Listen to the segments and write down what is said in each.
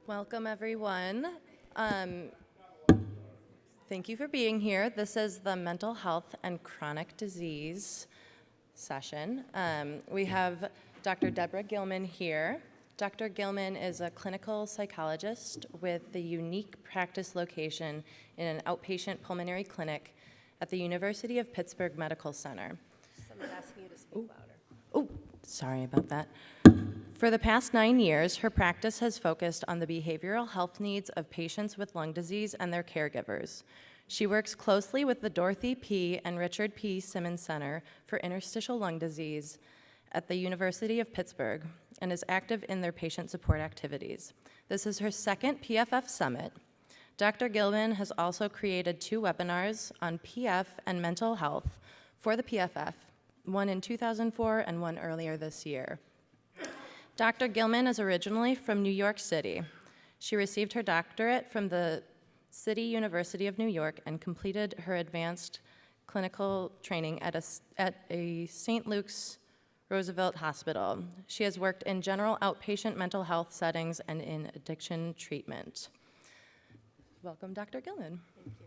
Welcome, everyone. Thank you for being here. This is the Mental Health and Chronic Disease session. We have Dr. Deborah Gillman here. Dr. Gillman is a clinical psychologist with the unique practice location in an outpatient pulmonary clinic at the University of Pittsburgh Medical Center. Someone's asking you to speak louder. Oh, sorry about that. For the past 9 years, her practice has focused on the behavioral health needs of patients with lung disease and their caregivers. She works closely with the Dorothy P. and Richard P. Simmons Center for Interstitial Lung Disease at the University of Pittsburgh and is active in their patient support activities. This is her second PFF Summit. Dr. Gillman has also created 2 webinars on PF and mental health for the PFF, one in 2004 and one earlier this year. Dr. Gillman is originally from New York City. She received her doctorate from the City University of New York and completed her advanced clinical training at a St. Luke's Roosevelt Hospital. She has worked in general outpatient mental health settings and in addiction treatment. Welcome, Dr. Gillman. Thank you.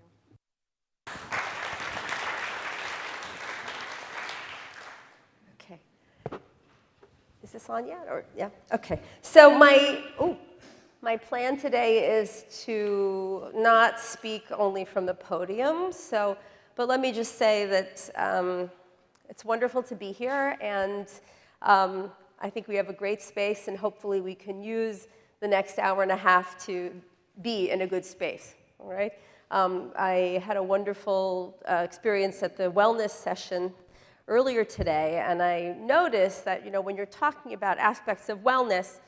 Okay. Is this on yet? Or yeah. Okay. So my plan today is to not speak only from the podium. But let me just say that it's wonderful to be here, and I think we have a great space, and hopefully we can use the next hour and a half to be in a good space. All right. I had a wonderful experience at the wellness session earlier today, and I noticed that, when you're talking about aspects of wellness,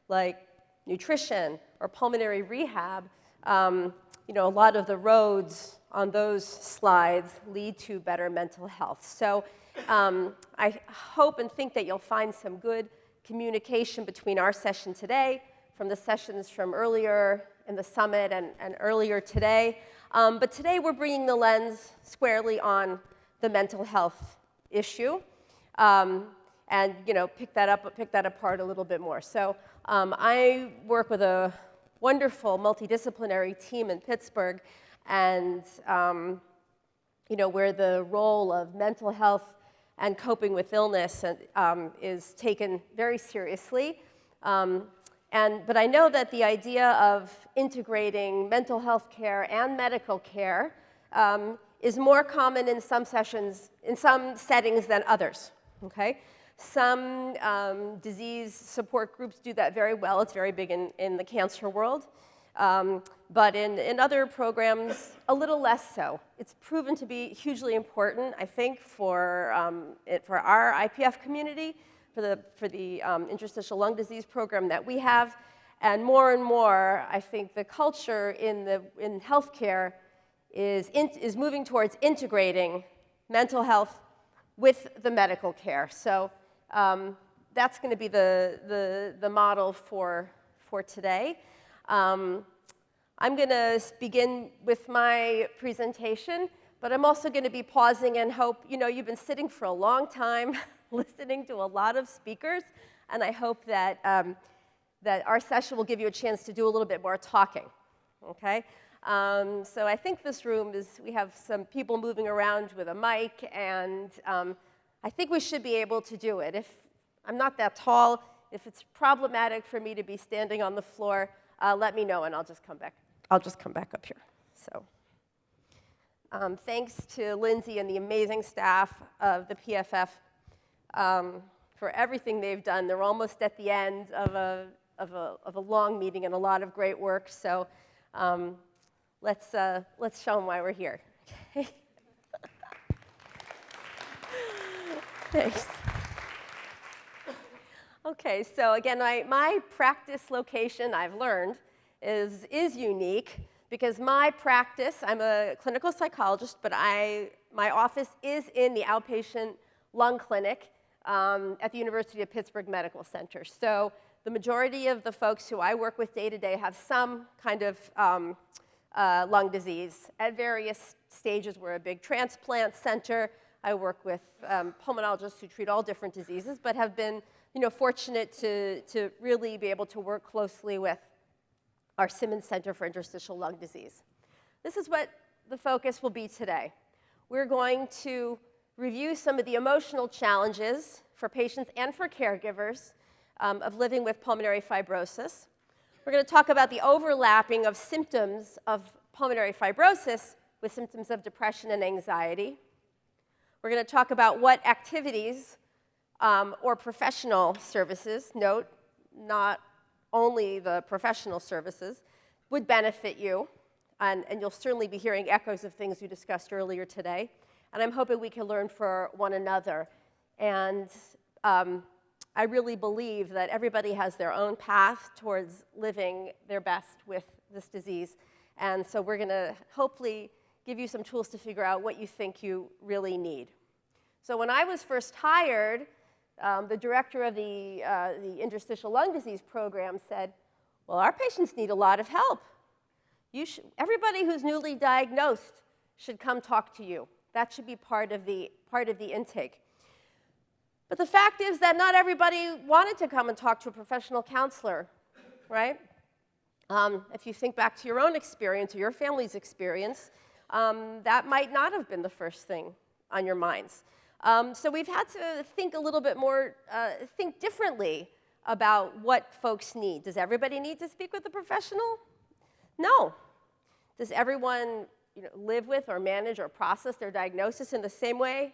like nutrition or pulmonary rehab, a lot of the roads on those slides lead to better mental health. So I hope and think that you'll find some good communication between our session today, from the sessions from earlier in the summit and earlier today. But today we're bringing the lens squarely on the mental health issue, and pick that apart a little bit more. So I work with a wonderful multidisciplinary team in Pittsburgh, and where the role of mental health and coping with illness is taken very seriously. But I know that the idea of integrating mental health care and medical care is more common in some settings than others, okay? Some disease support groups do that very well. It's very big in the cancer world. But in other programs, a little less so. It's proven to be hugely important, I think, for our IPF community, for the interstitial lung disease program that we have. And more, I think the culture in healthcare is moving towards integrating mental health with the medical care. So that's going to be the model for today. I'm going to begin with my presentation, but I'm also going to be pausing and hope, you've been sitting for a long time listening to a lot of speakers, and I hope that our session will give you a chance to do a little bit more talking, okay? So I think this room we have some people moving around with a mic, and I think we should be able to do it. If I'm not that tall, if it's problematic for me to be standing on the floor, let me know, and I'll just come back up here. So thanks to Lindsay and the amazing staff of the PFF for everything they've done. They're almost at the end of a long meeting and a lot of great work. So let's show them why we're here. Okay. Thanks. Okay, so again, my practice location, I've learned, is unique because my practice, I'm a clinical psychologist, but my office is in the outpatient lung clinic at the University of Pittsburgh Medical Center. So the majority of the folks who I work with day to day have some kind of lung disease at various stages. We're a big transplant center. I work with pulmonologists who treat all different diseases, but have been fortunate to really be able to work closely with our Simmons Center for Interstitial Lung Disease. This is what the focus will be today. We're going to review some of the emotional challenges for patients and for caregivers of living with pulmonary fibrosis. We're going to talk about the overlapping of symptoms of pulmonary fibrosis with symptoms of depression and anxiety. We're going to talk about what activities or professional services, note, not only the professional services, would benefit you. And you'll certainly be hearing echoes of things we discussed earlier today. And I'm hoping we can learn for one another. And I really believe that everybody has their own path towards living their best with this disease. And so we're going to hopefully give you some tools to figure out what you think you really need. So when I was first hired, the director of the interstitial lung disease program said, well, our patients need a lot of help. Everybody who's newly diagnosed should come talk to you. That should be part of the intake. But the fact is that not everybody wanted to come and talk to a professional counselor, right? If you think back to your own experience or your family's experience, that might not have been the first thing on your minds. So we've had to think a little bit more, think differently about what folks need. Does everybody need to speak with a professional? No. Does everyone live with or manage or process their diagnosis in the same way?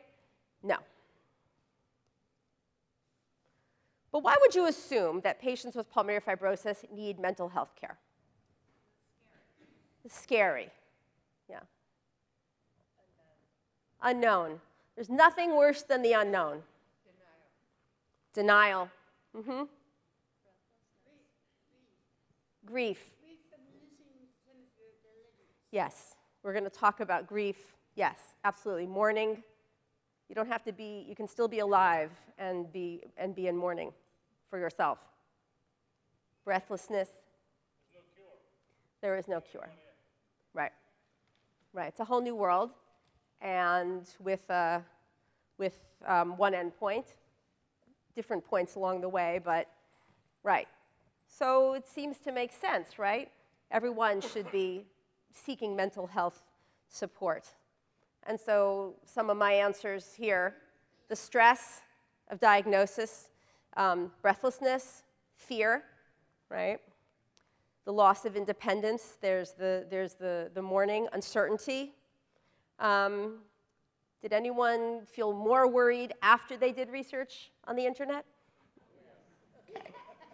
No. But why would you assume that patients with pulmonary fibrosis need mental health care? It's scary. Yeah. Unknown. There's nothing worse than the unknown. Denial. Mm-hmm. Grief. Yes, we're going to talk about grief. Yes, absolutely. Mourning. You don't have to be, you can still be alive and be in mourning for yourself. Breathlessness. There's no cure. There is no cure. Right. Right. It's a whole new world, and with one end point, different points along the way, but right. So it seems to make sense, right? Everyone should be seeking mental health support. And so some of my answers here: the stress of diagnosis, breathlessness, fear, right? The loss of independence, there's the mourning, uncertainty. Did anyone feel more worried after they did research on the internet? Okay.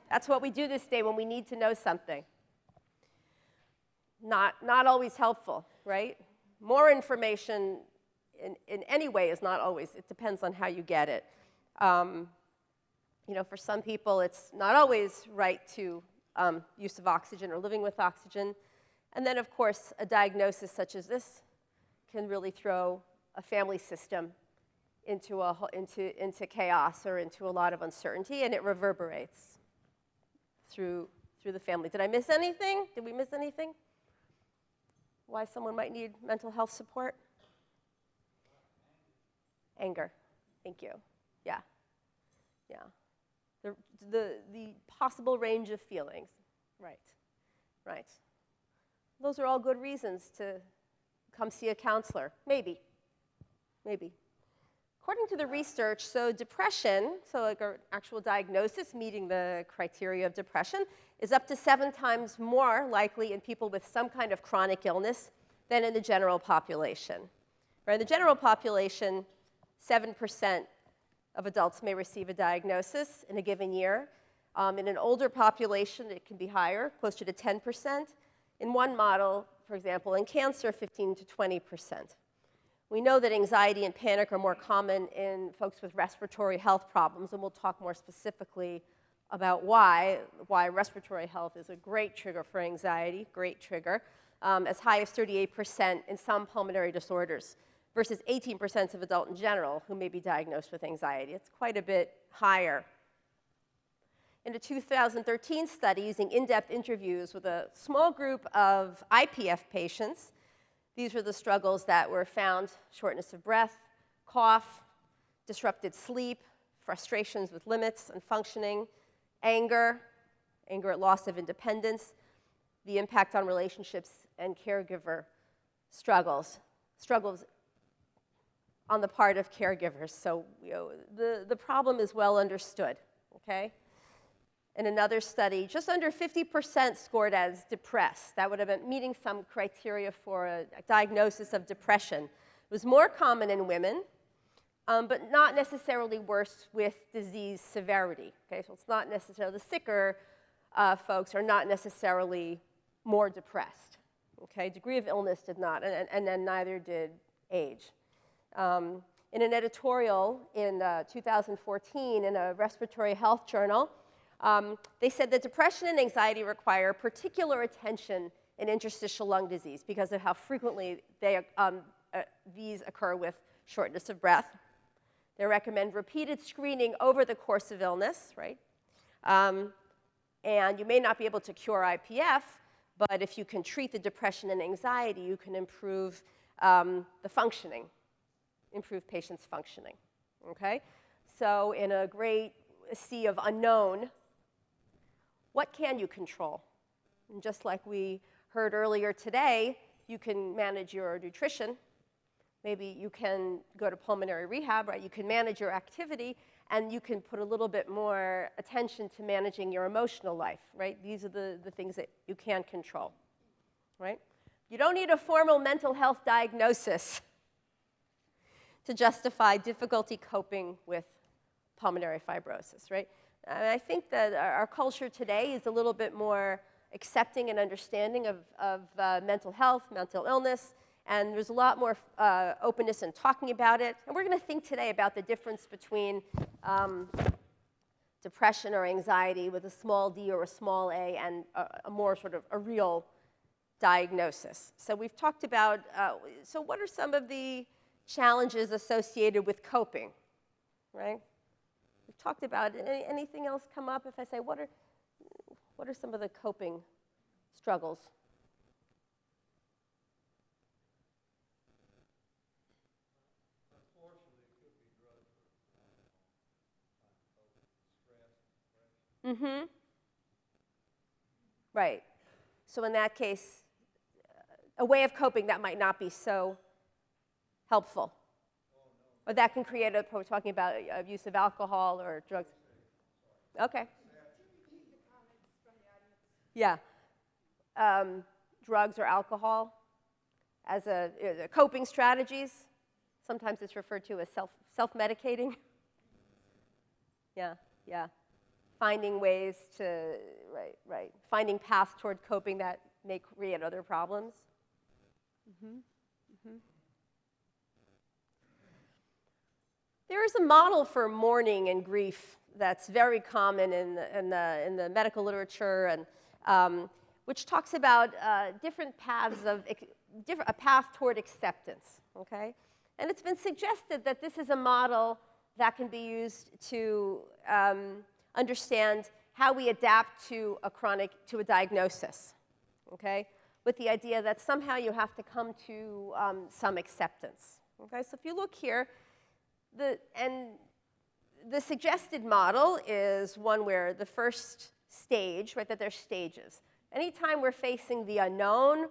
That's what we do this day when we need to know something. Not always helpful, right? More information in any way is not always, it depends on how you get it. For some people, it's not always right to use of oxygen or living with oxygen. And then, of course, a diagnosis such as this can really throw a family system into chaos or into a lot of uncertainty, and it reverberates through the family. Did I miss anything? Did we miss anything? Why someone might need mental health support? Anger. Thank you. Yeah. Yeah. The possible range of feelings. Right. Right. Those are all good reasons to come see a counselor. Maybe. Maybe. According to the research, so depression, so like an actual diagnosis meeting the criteria of depression, is up to 7 times more likely in people with some kind of chronic illness than in the general population. Right? In the general population, 7% of adults may receive a diagnosis in a given year. In an older population, it can be higher, closer to 10%. In one model, for example, in cancer, 15 to 20%. We know that anxiety and panic are more common in folks with respiratory health problems, and we'll talk more specifically about why respiratory health is a great trigger for anxiety, great trigger, as high as 38% in some pulmonary disorders, versus 18% of adults in general who may be diagnosed with anxiety. It's quite a bit higher. In a 2013 study using in-depth interviews with a small group of IPF patients, these were the struggles that were found: shortness of breath, cough, disrupted sleep, frustrations with limits and functioning, anger at loss of independence. the impact on relationships and caregiver struggles on the part of caregivers. So the problem is well understood, okay? In another study, just under 50% scored as depressed. That would have been meeting some criteria for a diagnosis of depression. It was more common in women, but not necessarily worse with disease severity. Okay, so it's not necessarily the sicker folks are not necessarily more depressed. Okay, degree of illness did not, and then neither did age. In an editorial in 2014 in a respiratory health journal, they said that depression and anxiety require particular attention in interstitial lung disease because of how frequently these occur with shortness of breath. They recommend repeated screening over the course of illness, right? And you may not be able to cure IPF, but if you can treat the depression and anxiety, you can improve the functioning, improve patients' functioning, okay? So in a great sea of unknown, what can you control? And just like we heard earlier today, you can manage your nutrition. Maybe you can go to pulmonary rehab, right? You can manage your activity, and you can put a little bit more attention to managing your emotional life, right? These are the things that you can control, right? You don't need a formal mental health diagnosis to justify difficulty coping with pulmonary fibrosis, right? I think that our culture today is a little bit more accepting and understanding of mental health, mental illness, and there's a lot more openness in talking about it. And we're going to think today about the difference between depression or anxiety with a small d or a small a and a more sort of a real diagnosis. So we've talked about, so what are some of the challenges associated with coping, right? We've talked about it. Anything else come up if I say, what are some of the coping struggles? Mm-hmm. Right. So in that case, a way of coping that might not be so helpful. Or that can create we're talking about use of alcohol or drugs. Okay. Yeah. Drugs or alcohol as coping strategies. Sometimes it's referred to as self-medicating. Yeah, yeah. Finding ways to, right. Finding paths toward coping that may create other problems. Mm-hmm. Mm-hmm. There is a model for mourning and grief that's very common in the medical literature, and which talks about different paths a path toward acceptance. Okay, and it's been suggested that this is a model that can be used to understand how we adapt to a diagnosis. Okay, with the idea that somehow you have to come to some acceptance. Okay, so if you look here. The suggested model is one where the first stage, right, that there's stages. Anytime we're facing the unknown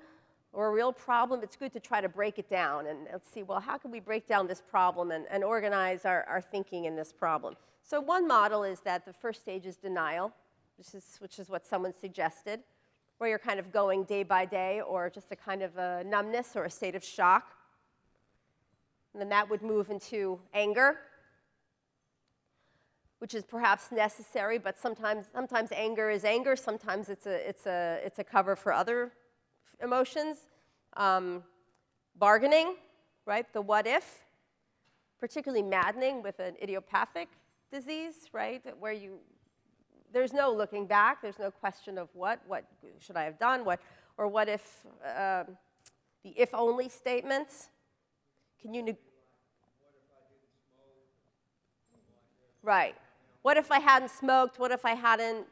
or a real problem, it's good to try to break it down and let's see, well, how can we break down this problem and organize our thinking in this problem? So one model is that the first stage is denial, which is what someone suggested, where you're kind of going day by day or just a kind of a numbness or a state of shock. And then that would move into anger, which is perhaps necessary, but sometimes anger is anger. Sometimes it's a cover for other emotions. Bargaining, right? The what if, particularly maddening with an idiopathic disease, right? Where there's no looking back. There's no question of what should I have done, what if the if only statements. Can you? Right. What if I hadn't smoked? What if I hadn't,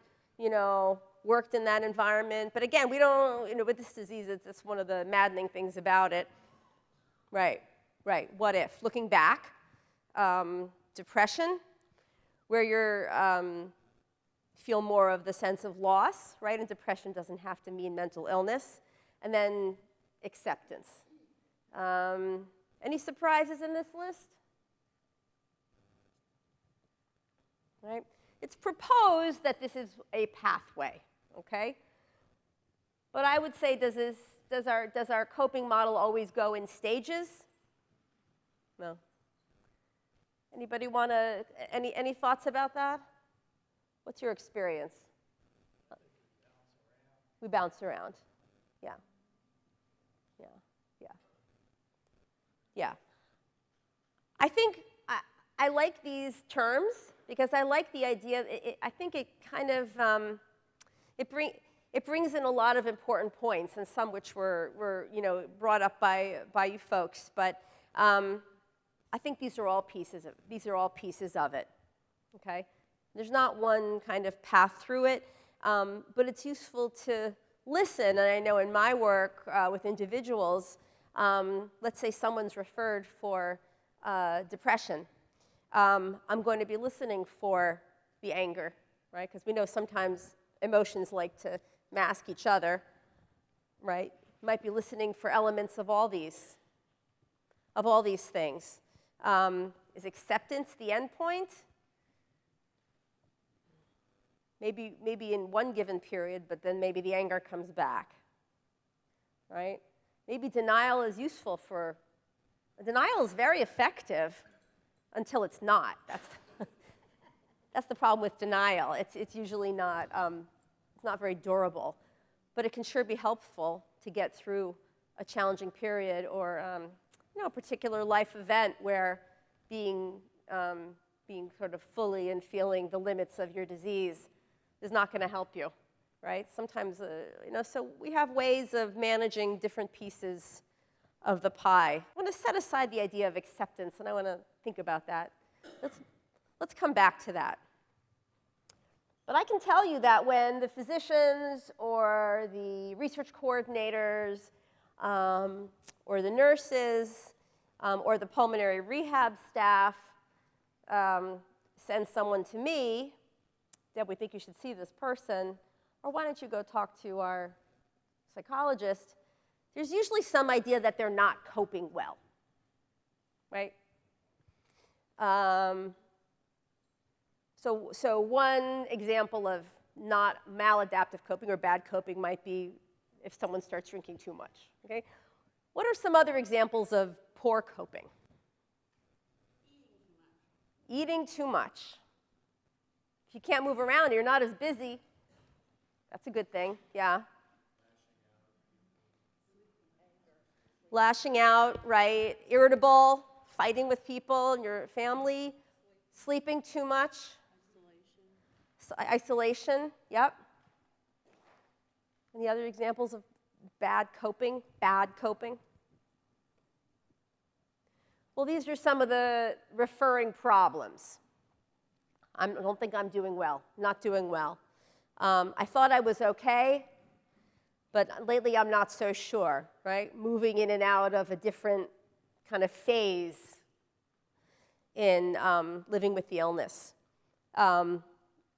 worked in that environment? But again, we don't, with this disease, it's one of the maddening things about it. Right. Right. What if? Looking back, depression, where you're feel more of the sense of loss, right? And depression doesn't have to mean mental illness. And then acceptance. Any surprises in this list? Right? It's proposed that this is a pathway, okay? But I would say, does our coping model always go in stages? No. Anybody want to, any thoughts about that? What's your experience? We bounce around. Yeah. Yeah. Yeah. Yeah. I think I like these terms because I like the idea. I think it kind of it brings in a lot of important points, and some which were brought up by you folks. But I think these are all pieces of it. Okay, there's not one kind of path through it, but it's useful to listen. And I know in my work with individuals, let's say someone's referred for depression. I'm going to be listening for the anger, right? Because we know sometimes emotions like to mask each other, right? You might be listening for elements of all these things. Is acceptance the end point? Maybe in one given period, but then maybe the anger comes back, right? Maybe denial is useful for, denial is very effective until it's not. That's the problem with denial. It's usually not, it's not very durable, but it can sure be helpful to get through a challenging period or a particular life event where being sort of fully and feeling the limits of your disease is not going to help you, right? Sometimes, so we have ways of managing different pieces of the pie. I want to set aside the idea of acceptance, and I want to think about that. Let's come back to that. But I can tell you that when the physicians or the research coordinators or the nurses or the pulmonary rehab staff send someone to me, Deb, we think you should see this person, or why don't you go talk to our psychologist, there's usually some idea that they're not coping well, right? So one example of not maladaptive coping or bad coping might be if someone starts drinking too much, okay? What are some other examples of poor coping? Eating too much. If you can't move around, you're not as busy. That's a good thing, yeah. Lashing out, right? Irritable, fighting with people in your family, sleeping too much. Isolation, yep. Any other examples of bad coping? Bad coping? Well, these are some of the referring problems. I don't think I'm doing well, not doing well. I thought I was okay, but lately I'm not so sure, right? Moving in and out of a different kind of phase in living with the illness.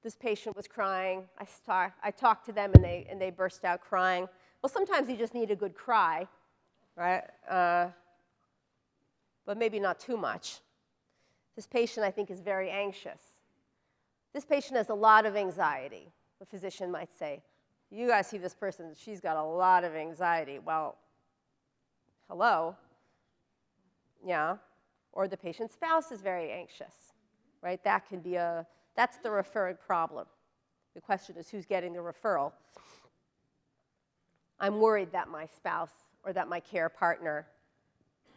This patient was crying. I talked to them and they burst out crying. Well, sometimes you just need a good cry, right? But maybe not too much. This patient, I think, is very anxious. This patient has a lot of anxiety. The physician might say, you guys see this person, she's got a lot of anxiety. Well, hello, yeah. Or the patient's spouse is very anxious, right? That can be that's the referring problem. The question is who's getting the referral. I'm worried that my spouse or that my care partner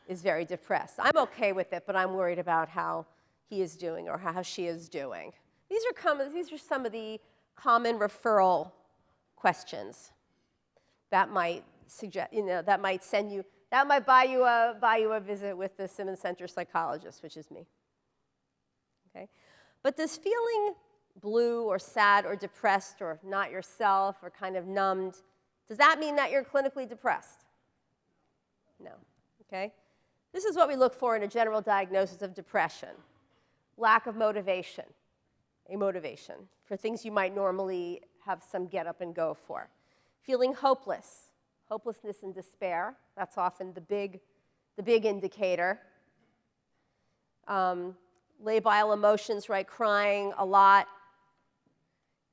is very depressed. I'm okay with it, but I'm worried about how he is doing or how she is doing. These are some of the common referral questions that might suggest, that might send you, that might buy you a visit with the Simmons Center psychologist, which is me. Okay? But does feeling blue or sad or depressed or not yourself or kind of numbed, does that mean that you're clinically depressed? No. Okay? This is what we look for in a general diagnosis of depression. Lack of motivation, a motivation for things you might normally have some get up and go for. Feeling hopeless, hopelessness and despair, that's often the big indicator. Labile emotions, right, crying a lot.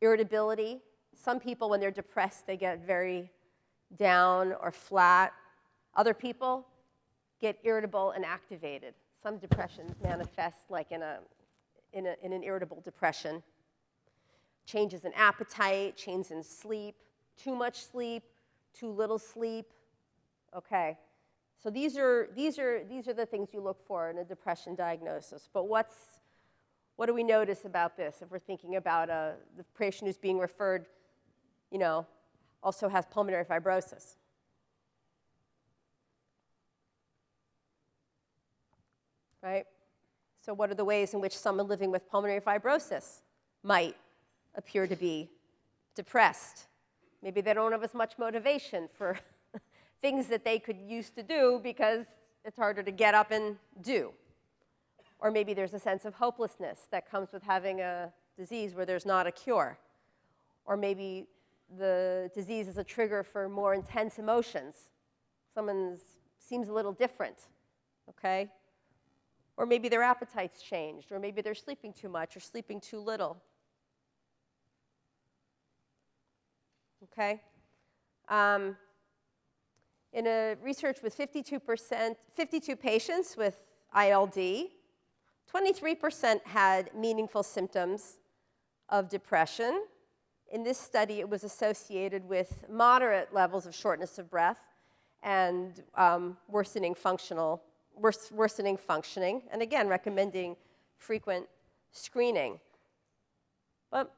Irritability. Some people, when they're depressed, they get very down or flat. Other people get irritable and activated. Some depressions manifest like in an irritable depression. Changes in appetite, changes in sleep, too much sleep, too little sleep. Okay, so these are the things you look for in a depression diagnosis. But what do we notice about this if we're thinking about the patient who's being referred, also has pulmonary fibrosis? Right? So what are the ways in which someone living with pulmonary fibrosis might appear to be depressed? Maybe they don't have as much motivation for things that they could use to do because it's harder to get up and do. Or maybe there's a sense of hopelessness that comes with having a disease where there's not a cure. Or maybe the disease is a trigger for more intense emotions. Someone seems a little different, okay? Or maybe their appetite's changed, or maybe they're sleeping too much or sleeping too little. Okay? In a research with 52 patients with ILD, 23% had meaningful symptoms of depression. In this study, it was associated with moderate levels of shortness of breath and worsening functioning, and again, recommending frequent screening. But,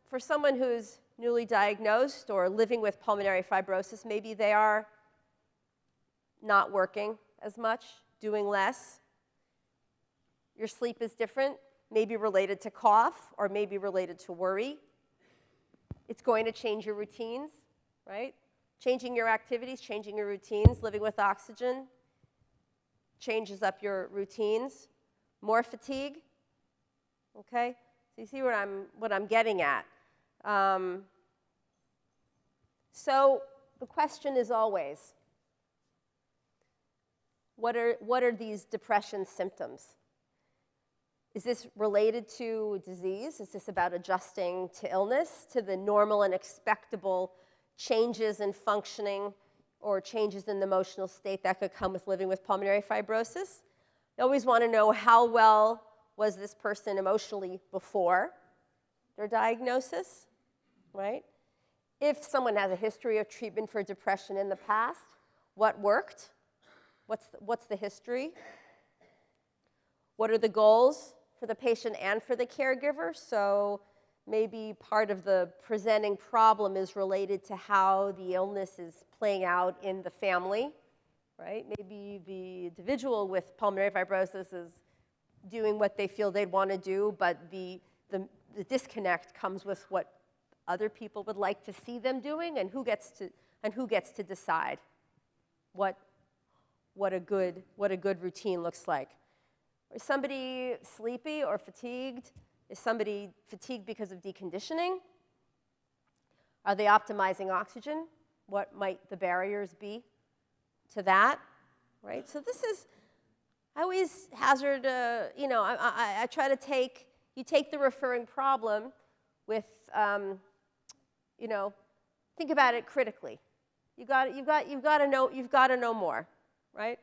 for someone who's newly diagnosed or living with pulmonary fibrosis, maybe they are not working as much, doing less. Your sleep is different, maybe related to cough or maybe related to worry. It's going to change your routines, right? Changing your activities, changing your routines, living with oxygen changes up your routines. More fatigue, okay? So you see what I'm getting at. So the question is always, what are these depression symptoms? Is this related to disease? Is this about adjusting to illness, to the normal and expectable changes in functioning or changes in the emotional state that could come with living with pulmonary fibrosis? You always want to know how well was this person emotionally before their diagnosis, right? If someone has a history of treatment for depression in the past, what worked? What's the history? What are the goals for the patient and for the caregiver? So maybe part of the presenting problem is related to how the illness is playing out in the family, right? Maybe the individual with pulmonary fibrosis is doing what they feel they'd want to do, but the disconnect comes with what other people would like to see them doing, and who gets to decide what a good routine looks like. Is somebody sleepy or fatigued? Is somebody fatigued because of deconditioning? Are they optimizing oxygen? What might the barriers be to that, right? So this is, I always hazard, I try to take the referring problem with, think about it critically. You've got to know more, right?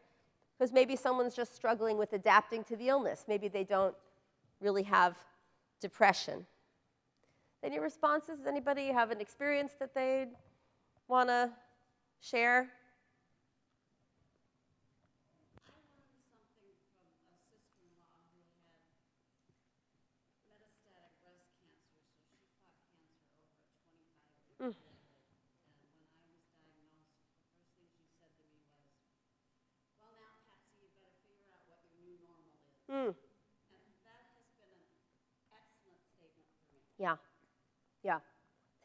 Because maybe someone's just struggling with adapting to the illness. Maybe they don't really have depression. Any responses? Does anybody have an experience that they'd want to share? I learned something from a sister-in-law who had metastatic breast cancer, so she fought cancer over 25 years. And when I was diagnosed, the first thing she said to me was, well, now, Patsy, you better figure out what your new normal is. And that has been an excellent statement for me. Yeah.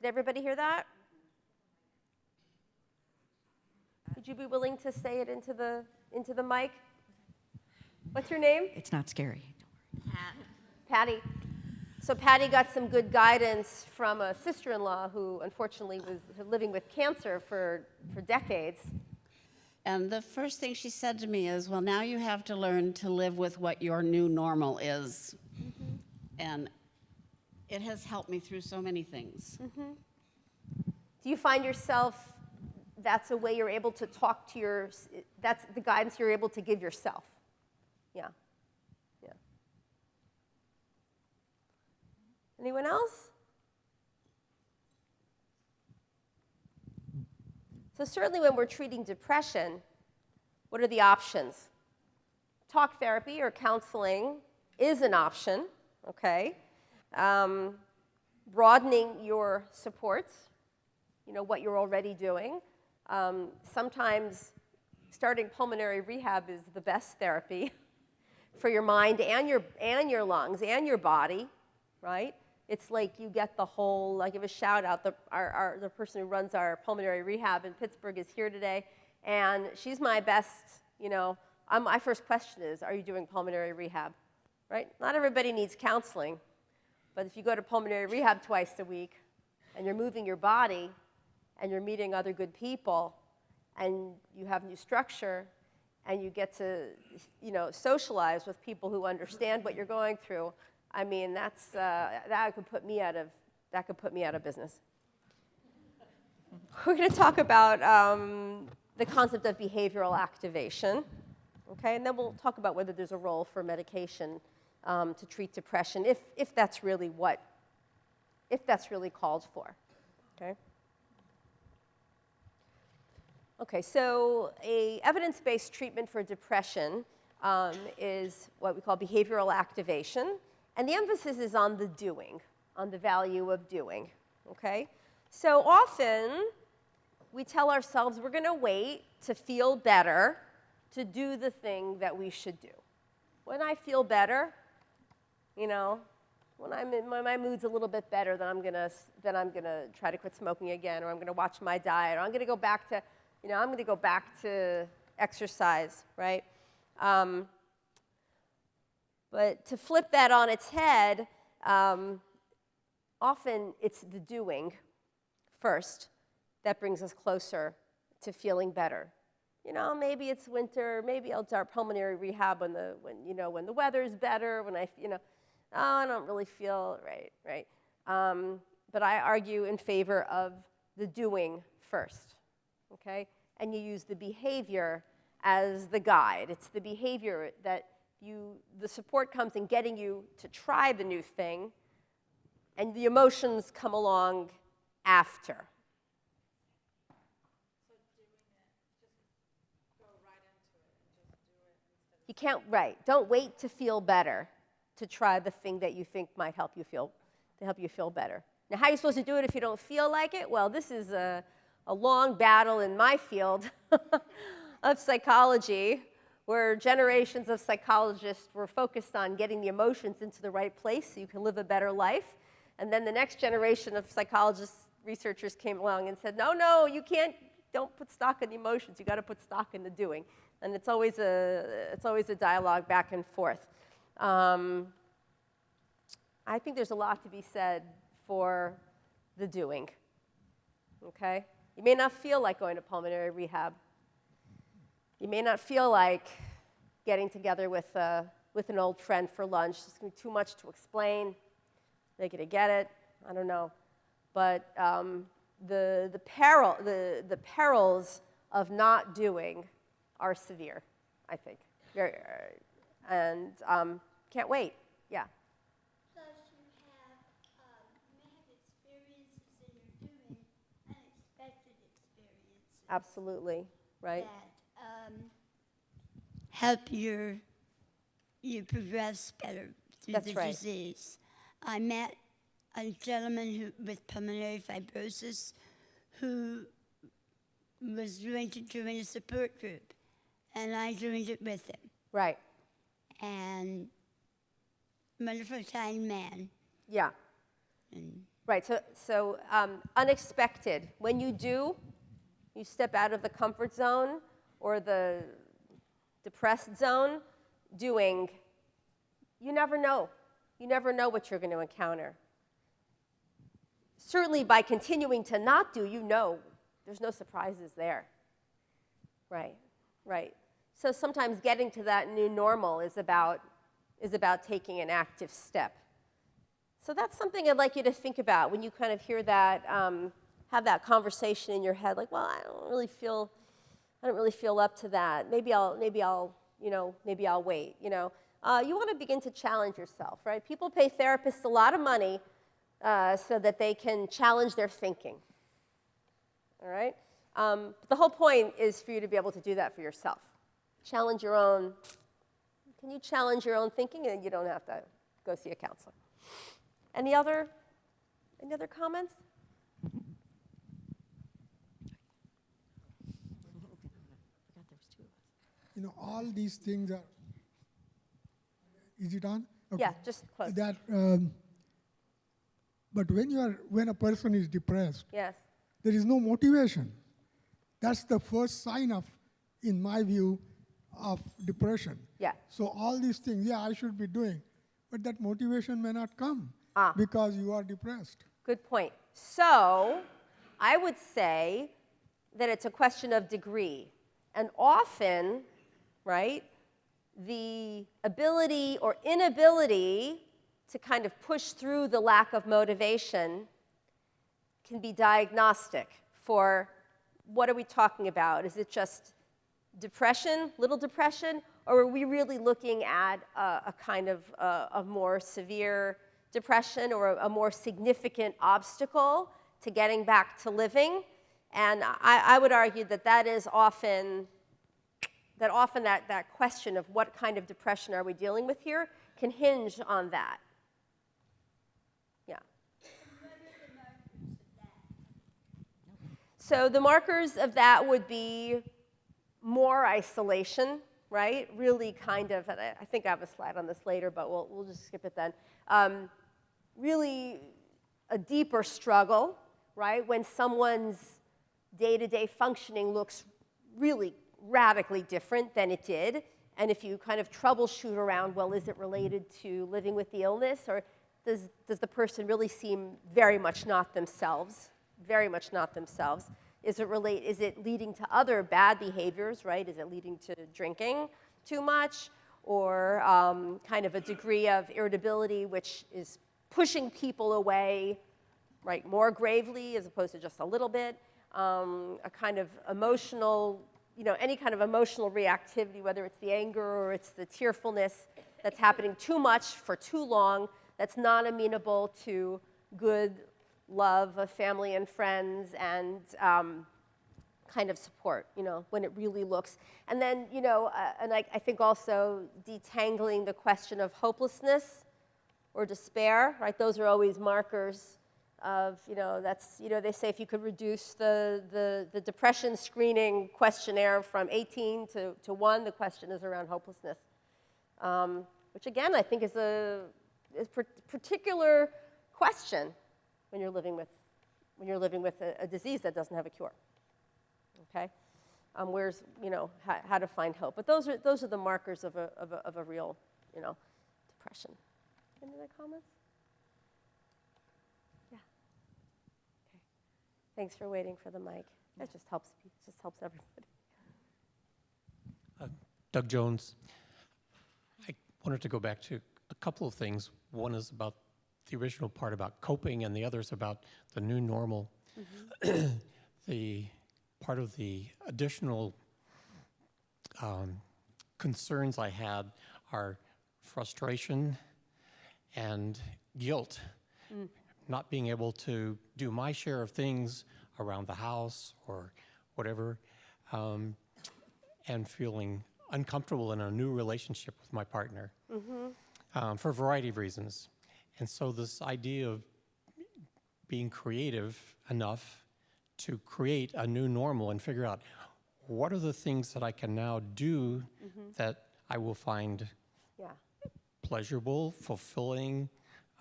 Did everybody hear that? Would you be willing to say it into the mic? What's your name? It's not scary. Patty. So Patty got some good guidance from a sister-in-law who unfortunately was living with cancer for decades. And the first thing she said to me is, well, now you have to learn to live with what your new normal is. Mm-hmm. And it has helped me through so many things. Mm-hmm. Do you find yourself, that's a way you're able to talk to that's the guidance you're able to give yourself? Yeah. Yeah. Anyone else? So certainly when we're treating depression, what are the options? Talk therapy or counseling is an option, okay? Broadening your supports, what you're already doing. Sometimes starting pulmonary rehab is the best therapy for your mind and your lungs and your body, right? It's like you get the whole, I give a shout out, the person who runs our pulmonary rehab in Pittsburgh is here today, and she's my best, my first question is, are you doing pulmonary rehab, right? Not everybody needs counseling, but if you go to pulmonary rehab twice a week, and you're moving your body, and you're meeting other good people, and you have new structure, and you get to, socialize with people who understand what you're going through, I mean, that could put me out of business. We're going to talk about the concept of behavioral activation, okay? And then we'll talk about whether there's a role for medication to treat depression, if that's really called for, okay? Okay, so a evidence-based treatment for depression is what we call behavioral activation. And the emphasis is on the doing, on the value of doing, okay? So often, we tell ourselves we're going to wait to feel better to do the thing that we should do. When I feel better, when my mood's a little bit better, then I'm going to try to quit smoking again, or I'm going to watch my diet, or I'm going to go back to, exercise, right? But to flip that on its head, often it's the doing first that brings us closer to feeling better. Maybe it's winter, maybe I'll start pulmonary rehab when the weather's better, when I don't really feel right. But I argue in favor of the doing first, okay? And you use the behavior as the guide. It's the behavior that the support comes in getting you to try the new thing, and the emotions come along after. So doing it, just go right into it and just do it instead of... You can't, right. Don't wait to feel better to try the thing that you think might help you feel better. Now, how are you supposed to do it if you don't feel like it? Well, this is a long battle in my field of psychology, where generations of psychologists were focused on getting the emotions into the right place so you can live a better life. And then the next generation of psychologists, researchers came along and said, no, you don't put stock in the emotions, you got to put stock in the doing. And it's always a dialogue back and forth. I think there's a lot to be said for the doing, okay? You may not feel like going to pulmonary rehab. You may not feel like getting together with an old friend for lunch. It's going to be too much to explain. They're going to get it. I don't know. But the perils of not doing are severe, I think. And can't wait. Yeah. Plus, you may have experiences in your doing, unexpected experiences. Absolutely. Right. That help you progress better through That's the right. disease. I met a gentleman with pulmonary fibrosis who was going to join a support group, and I joined it with him. Right. And wonderful, kind man. Yeah. Right. So unexpected. When you do, you step out of the comfort zone or the depressed zone, doing, you never know. You never know what you're going to encounter. Certainly by continuing to not do, you know there's no surprises there. Right, right. So sometimes getting to that new normal is about taking an active step. So that's something I'd like you to think about when you kind of hear that, have that conversation in your head, like, well, I don't really feel up to that. Maybe I'll wait. You want to begin to challenge yourself, right? People pay therapists a lot of money so that they can challenge their thinking. All right? But the whole point is for you to be able to do that for yourself. Challenge your own. Can you challenge your own thinking, and you don't have to go see a counselor? Any other comments? All these things are. Is it on? Okay. Yeah, just close. That. But when a person is depressed, Yes. there is no motivation. That's the first sign of, in my view, of depression. Yeah. So all these things, I should be doing, but that motivation may not come because you are depressed. Good point. So I would say that it's a question of degree. And often, right, the ability or inability to kind of push through the lack of motivation can be diagnostic for what are we talking about? Is it just depression, little depression, or are we really looking at a kind of a more severe depression or a more significant obstacle to getting back to living? And I would argue that is often that question of what kind of depression are we dealing with here can hinge on that. Yeah. So the markers of that would be more isolation, right? Really kind of, and I think I have a slide on this later, but we'll just skip it then. Really a deeper struggle, right? When someone's day-to-day functioning looks really radically different than it did. And if you kind of troubleshoot around, well, is it related to living with the illness, or does the person really seem very much not themselves? Very much not themselves. Is it leading to other bad behaviors, right? Is it leading to drinking too much, or kind of a degree of irritability which is pushing people away, right, more gravely as opposed to just a little bit? A kind of emotional, any kind of emotional reactivity, whether it's the anger or it's the tearfulness that's happening too much for too long, that's not amenable to good love of family and friends and kind of support, when it really looks. And then, and I think also detangling the question of hopelessness or despair, right? Those are always markers of, that's, they say if you could reduce the depression screening questionnaire from 18 to 1, the question is around hopelessness, which again, I think is a particular question when you're living with a disease that doesn't have a cure. Okay, where's how to find hope? But those are the markers of a real depression. Any other comments? Yeah. Okay. Thanks for waiting for the mic. That just helps everybody. Doug Jones. I wanted to go back to a couple of things. One is about the original part about coping, and the other is about the new normal. Mm-hmm. The part of the additional concerns I had are frustration and guilt. Not being able to do my share of things around the house or whatever, and feeling uncomfortable in a new relationship with my partner, for a variety of reasons. And so this idea of being creative enough to create a new normal and figure out what are the things that I can now do that I will find pleasurable, fulfilling,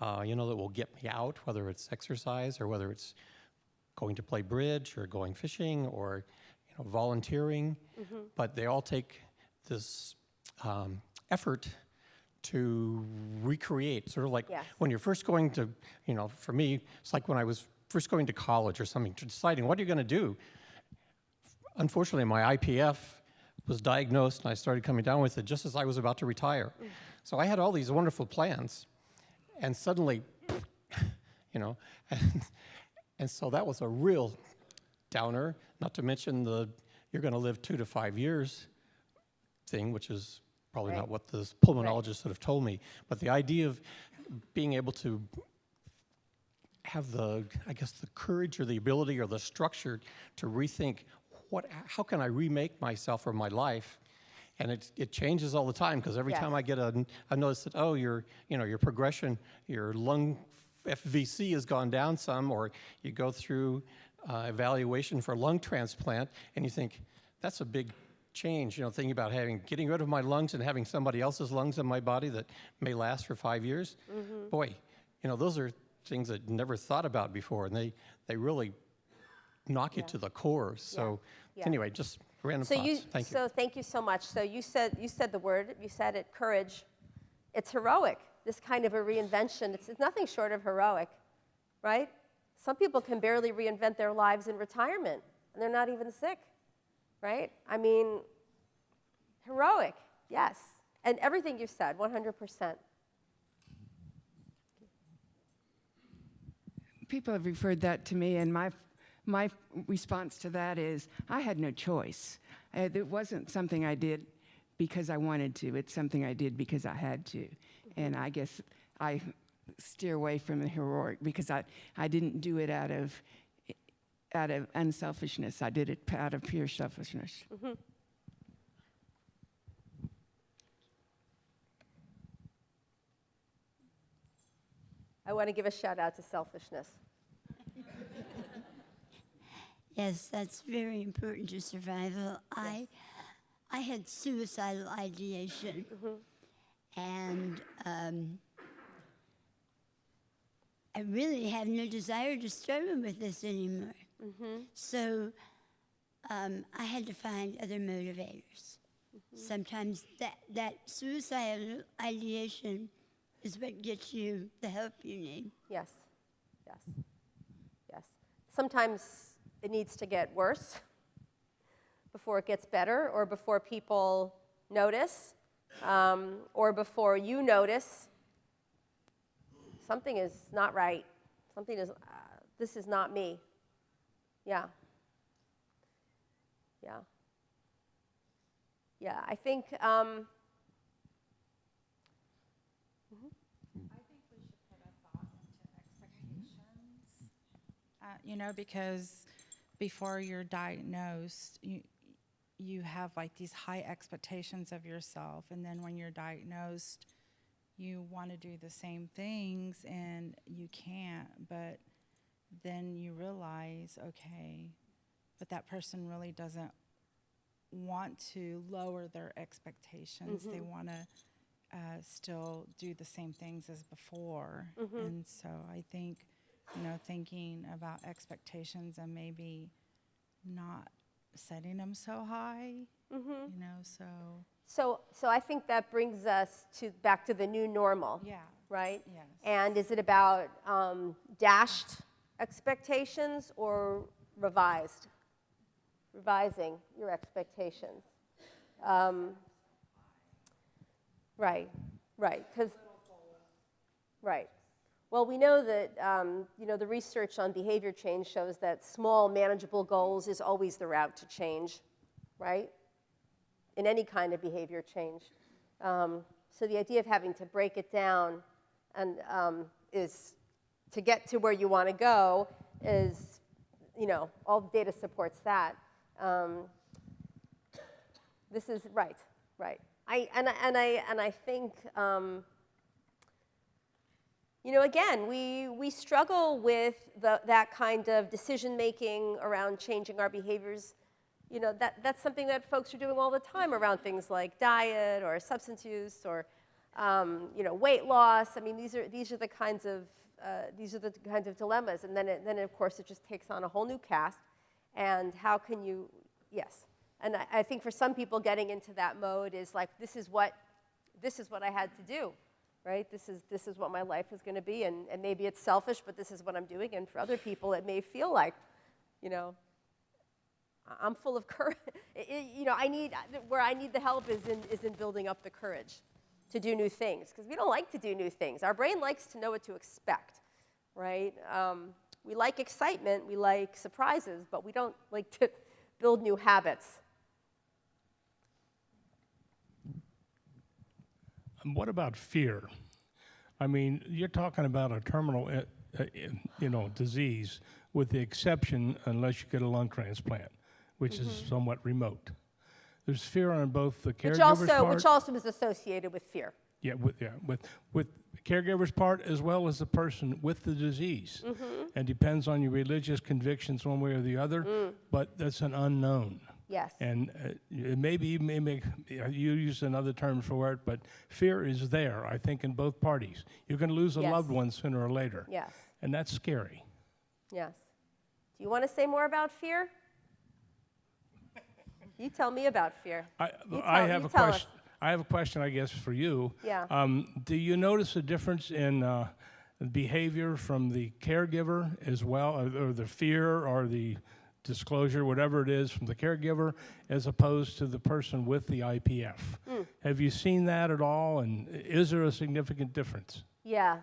that will get me out, whether it's exercise or whether it's going to play bridge or going fishing or volunteering. But they all take this effort to recreate, sort of like Yes. when you're first going to, for me, it's like when I was first going to college or something, deciding what are you going to do. Unfortunately, my IPF was diagnosed, and I started coming down with it just as I was about to retire. So I had all these wonderful plans, and suddenly, and so that was a real downer, not to mention the you're going to live 2 to 5 years thing, which is probably Right. not what the pulmonologist would have told me. But the idea of being able to have the courage or the ability or the structure to rethink how can I remake myself or my life? And it changes all the time, because every Yes. time I get a notice that, oh, your progression, your lung FVC has gone down some, or you go through evaluation for lung transplant, and you think, that's a big change, thinking about getting rid of my lungs and having somebody else's lungs in my body that may last for 5 years. Boy, those are things I'd never thought about before, and they really knock you to the core. So Yeah. anyway, just random So thoughts. Thank you. So thank you so much. So you said the word, you said it, courage. It's heroic, this kind of a reinvention. It's nothing short of heroic, right? Some people can barely reinvent their lives in retirement, and they're not even sick, right? I mean, heroic, yes. And everything you said, 100%. People have referred that to me, and my response to that is, I had no choice. It wasn't something I did because I wanted to. It's something I did because I had to. And I guess I steer away from the heroic because I didn't do it out of unselfishness. I did it out of pure selfishness. I want to give a shout out to selfishness. Yes, that's very important to survival. I had suicidal ideation, and I really have no desire to struggle with this anymore. So I had to find other motivators. Sometimes that suicidal ideation is what gets you the help you need. Yes, yes, yes. Sometimes it needs to get worse before it gets better, or before people notice, or before you notice something is not right. Something is, this is not me. Yeah. Yeah. Yeah, I think, I think we should put a thought into expectations, because before you're diagnosed, you have like these high expectations of yourself, and then when you're diagnosed, you want to do the same things and you can't, but then you realize, okay, but that person really doesn't want to lower their expectations. They want to still do the same things as before. And so I think, thinking about expectations and maybe not setting them so high, so I think that brings us back to the new normal. Yeah. Right? Yes. And is it about dashed expectations or revising your expectations? Right, because right. Well, we know that the research on behavior change shows that small, manageable goals is always the route to change, right? In any kind of behavior change. So the idea of having to break it down and is to get to where you want to go is, all the data supports that. This is right. I think, again, we struggle with that kind of decision making around changing our behaviors. That's something that folks are doing all the time around things like diet or substance use or weight loss. I mean, these are the kinds of dilemmas, and then of course it just takes on a whole new cast. And how can you? Yes, and I think for some people getting into that mode is like this is what this is what I had to do, right? This is what my life is going to be, and maybe it's selfish, but this is what I'm doing. And for other people, it may feel like, you know, I'm full of courage. You know, where I need the help is in building up the courage to do new things, because we don't like to do new things. Our brain likes to know what to expect, right? We like excitement, we like surprises, but we don't like to build new habits. What about fear? I mean, you're talking about a terminal, disease, with the exception, unless you get a lung transplant, which is somewhat remote. There's fear on both the caregiver's part. Which also is associated with fear. Yeah, with the caregiver's part, as well as the person with the disease. And depends on your religious convictions one way or the other, but that's an unknown. Yes. And maybe you use another term for it, but fear is there, I think, in both parties. You're going to lose a loved one sooner or later. Yes. And that's scary. Yes. Do you want to say more about fear? You tell me about fear. I have a question, I guess, for you. Yeah. Do you notice a difference in behavior from the caregiver as well, or the fear or the disclosure, whatever it is, from the caregiver, as opposed to the person with the IPF? Have you seen that at all, and is there a significant difference? Yeah.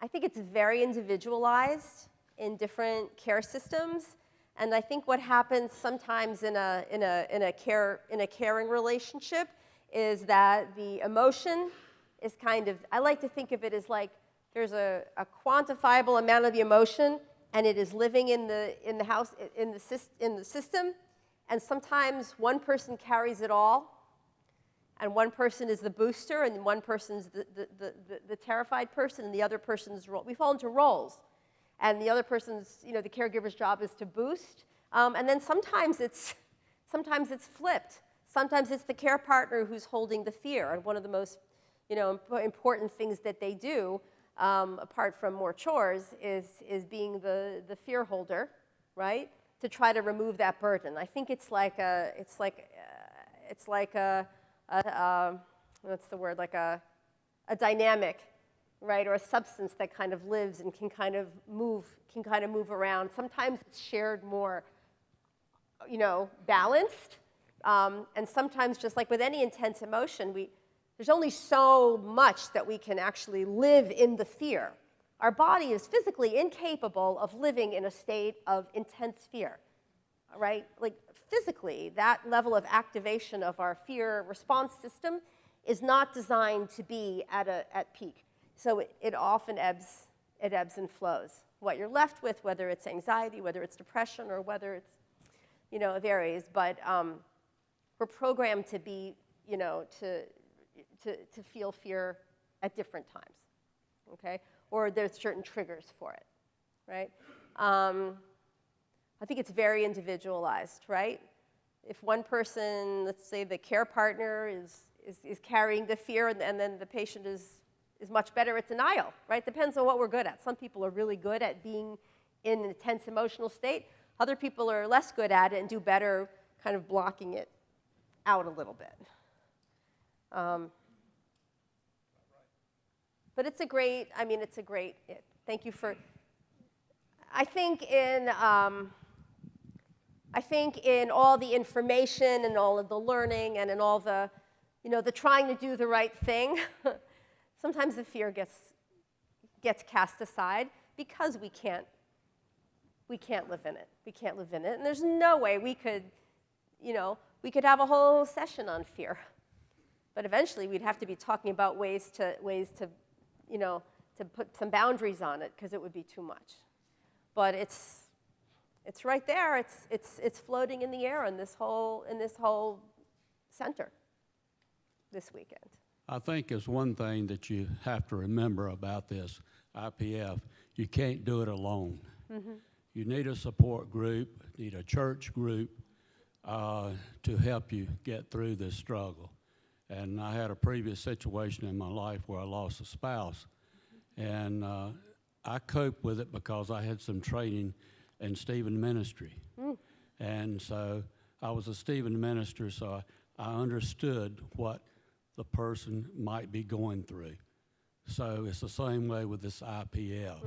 I think it's very individualized in different care systems. And I think what happens sometimes in a caring relationship is that the emotion is kind of, I like to think of it as like there's a quantifiable amount of the emotion, and it is living in the house, in the system. And sometimes one person carries it all, and one person is the booster, and one person's the terrified person, and the other person's role. We fall into roles. And the other person's, the caregiver's job is to boost. And then sometimes it's flipped. Sometimes it's the care partner who's holding the fear. And one of the most, important things that they do, apart from more chores, is being the fear holder, right? To try to remove that burden. I think it's like a what's the word? Like a dynamic, right, or a substance that kind of lives and can kind of move around. Sometimes it's shared more, balanced, and sometimes, just like with any intense emotion, there's only so much that we can actually live in the fear. Our body is physically incapable of living in a state of intense fear, right? Like physically, that level of activation of our fear response system is not designed to be at peak. So it often ebbs and flows. What you're left with, whether it's anxiety, whether it's depression, or whether it's, it varies. But we're programmed to be, to feel fear at different times, okay? Or there's certain triggers for it, right? I think it's very individualized, right? If one person, let's say the care partner is carrying the fear, and then the patient is much better at denial, right? Depends on what we're good at. Some people are really good at being in an intense emotional state. Other people are less good at it and do better kind of blocking it out a little bit. But it's a great, thank you for, I think in all the information and all of the learning and in all the, the trying to do the right thing, sometimes the fear gets cast aside because we can't live in it. We can't live in it, and there's no way we could have a whole session on fear. But eventually, we'd have to be talking about ways to put some boundaries on it, because it would be too much. But it's right there. It's floating in the air in this whole center this weekend. I think it's one thing that you have to remember about this IPF. You can't do it alone. Mm-hmm. You need a support group, need a church group to help you get through this struggle. And I had a previous situation in my life where I lost a spouse. And I coped with it because I had some training in Stephen ministry. Mm. And so I was a Stephen minister, so I understood what the person might be going through. So it's the same way with this IPF.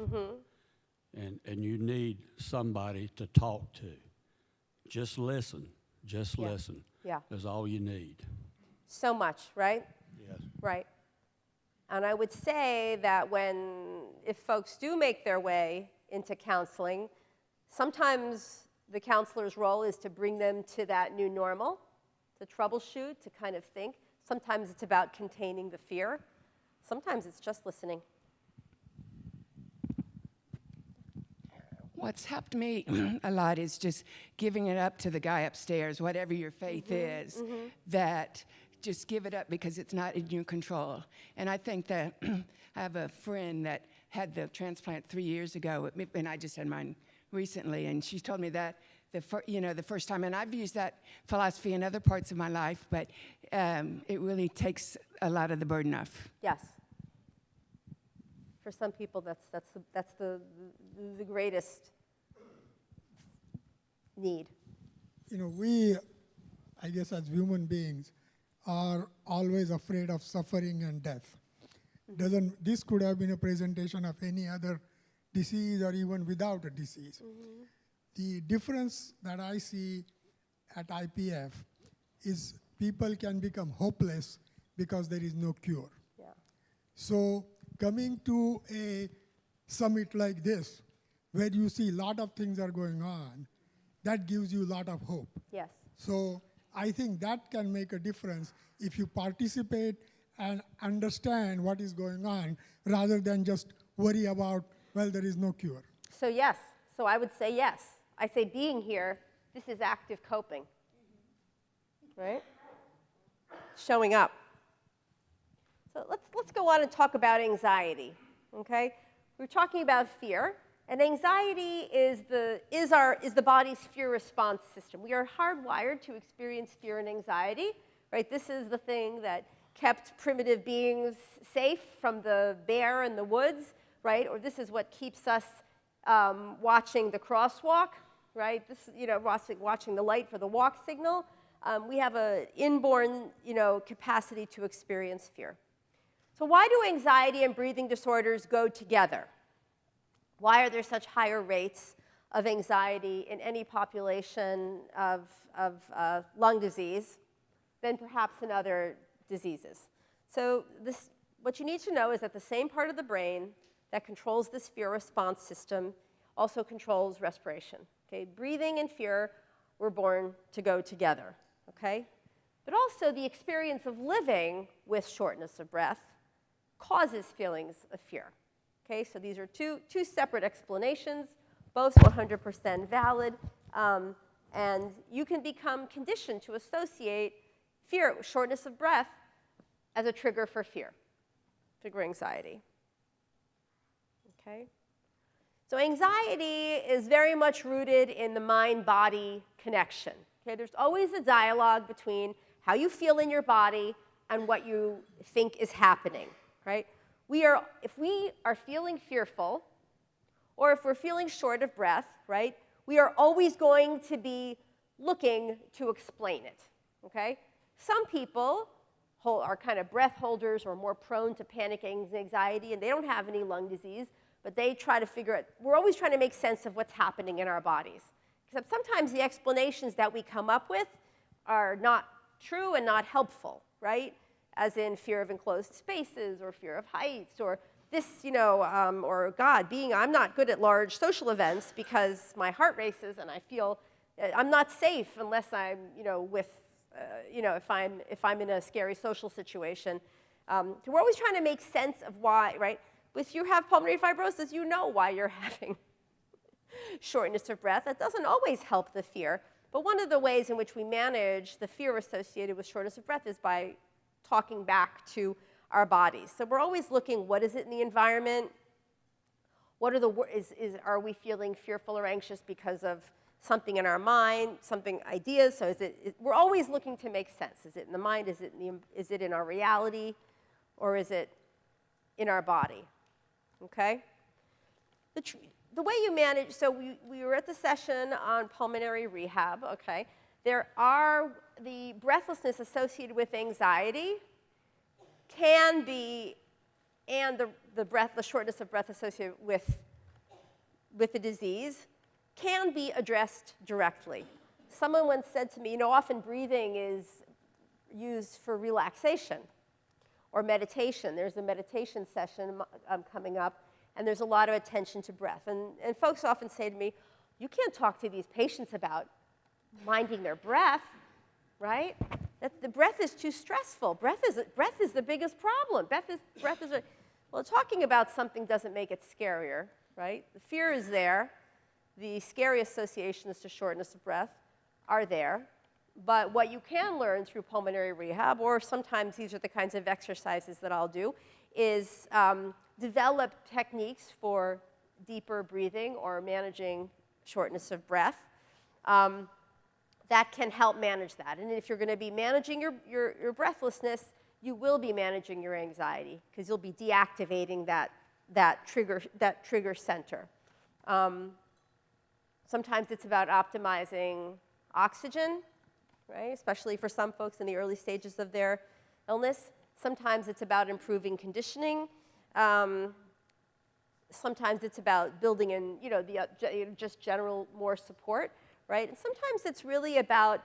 And you need somebody to talk to. Just listen. Just listen. Yeah. Is all you need. So much, right? Yes. Right. And I would say that if folks do make their way into counseling, sometimes the counselor's role is to bring them to that new normal, to troubleshoot, to kind of think. Sometimes it's about containing the fear. Sometimes it's just listening. What's helped me a lot is just giving it up to the guy upstairs, whatever your faith is, that just give it up because it's not in your control. And I think that I have a friend that had the transplant 3 years ago, and I just had mine recently, and she told me that the first time, and I've used that philosophy in other parts of my life, but it really takes a lot of the burden off. Yes. For some people, that's the greatest need. You know, we, I guess as human beings, are always afraid of suffering and death. This could have been a presentation of any other disease or even without a disease. The difference that I see at IPF is people can become hopeless because there is no cure. Yeah. So coming to a summit like this, where you see a lot of things are going on, that gives you a lot of hope. Yes. So I think that can make a difference if you participate and understand what is going on rather than just worry about, well, there is no cure. So yes. So I would say yes. I say being here, this is active coping. Right? Showing up. So let's go on and talk about anxiety. Okay? We're talking about fear, and anxiety is the body's fear response system. We are hardwired to experience fear and anxiety. Right? This is the thing that kept primitive beings safe from the bear in the woods, right? Or this is what keeps us watching the crosswalk, right? This, watching the light for the walk signal. We have an inborn, capacity to experience fear. So why do anxiety and breathing disorders go together? Why are there such higher rates of anxiety in any population of lung disease than perhaps in other diseases? So what you need to know is that the same part of the brain that controls this fear response system also controls respiration. Okay? Breathing and fear were born to go together. Okay? But also the experience of living with shortness of breath causes feelings of fear. Okay? So these are two separate explanations, both 100% valid, and you can become conditioned to associate fear, shortness of breath, as a trigger for fear, trigger anxiety. Okay? So anxiety is very much rooted in the mind-body connection. Okay? There's always a dialogue between how you feel in your body and what you think is happening. Right? If we are feeling fearful, or if we're feeling short of breath, right, we are always going to be looking to explain it. Okay? Some people are kind of breath holders or more prone to panic and anxiety, and they don't have any lung disease, but they try to figure out, we're always trying to make sense of what's happening in our bodies. Except sometimes the explanations that we come up with are not true and not helpful, right? As in fear of enclosed spaces or fear of heights or this, or God, I'm not good at large social events because my heart races and I feel I'm not safe unless I'm, if I'm in a scary social situation. So we're always trying to make sense of why, right? If you have pulmonary fibrosis, you know why you're having shortness of breath. That doesn't always help the fear. But one of the ways in which we manage the fear associated with shortness of breath is by talking back to our bodies. So we're always looking, what is it in the environment? What are are we feeling fearful or anxious because of something in our mind, ideas? So we're always looking to make sense. Is it in the mind? Is it in our reality? Or is it in our body? Okay? The way you manage, so we were at the session on pulmonary rehab, okay? There are the breathlessness associated with anxiety can be, and the shortness of breath associated with the disease can be addressed directly. Someone once said to me, often breathing is used for relaxation or meditation. There's a meditation session coming up, and there's a lot of attention to breath. And folks often say to me, you can't talk to these patients about minding their breath, right? The breath is too stressful. Breath is the biggest problem. Well, talking about something doesn't make it scarier, right? The fear is there. The scary associations to shortness of breath are there. But what you can learn through pulmonary rehab, or sometimes these are the kinds of exercises that I'll do, is develop techniques for deeper breathing or managing shortness of breath that can help manage that. And if you're going to be managing your breathlessness, you will be managing your anxiety because you'll be deactivating that trigger center. Sometimes it's about optimizing oxygen, right? Especially for some folks in the early stages of their illness. Sometimes it's about improving conditioning. Sometimes it's about building in, just general more support, right? And sometimes it's really about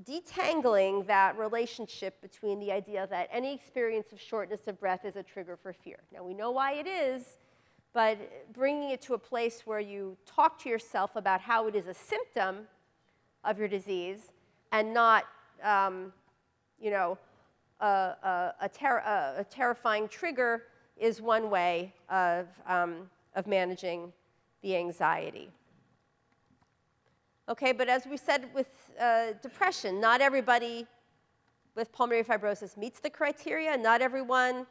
detangling that relationship between the idea that any experience of shortness of breath is a trigger for fear. Now, we know why it is, but bringing it to a place where you talk to yourself about how it is a symptom of your disease and not, a terrifying trigger is one way of managing the anxiety. Okay, but as we said with depression, not everybody with pulmonary fibrosis meets the criteria. Not everyone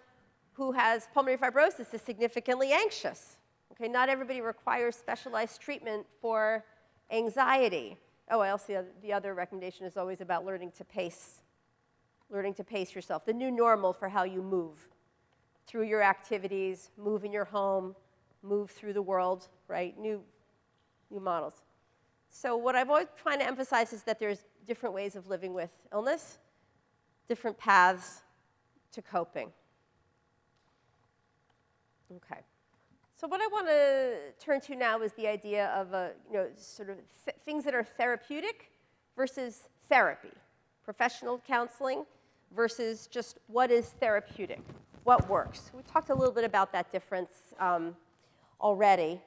who has pulmonary fibrosis is significantly anxious. Okay, not everybody requires specialized treatment for anxiety. Oh, also the other recommendation is always about learning to pace yourself. The new normal for how you move through your activities, move in your home, move through the world, right? New models. So what I've always trying to emphasize is that there's different ways of living with illness, different paths to coping. Okay. So what I want to turn to now is the idea of sort of things that are therapeutic versus therapy, professional counseling versus just what is therapeutic, what works. We talked a little bit about that difference already.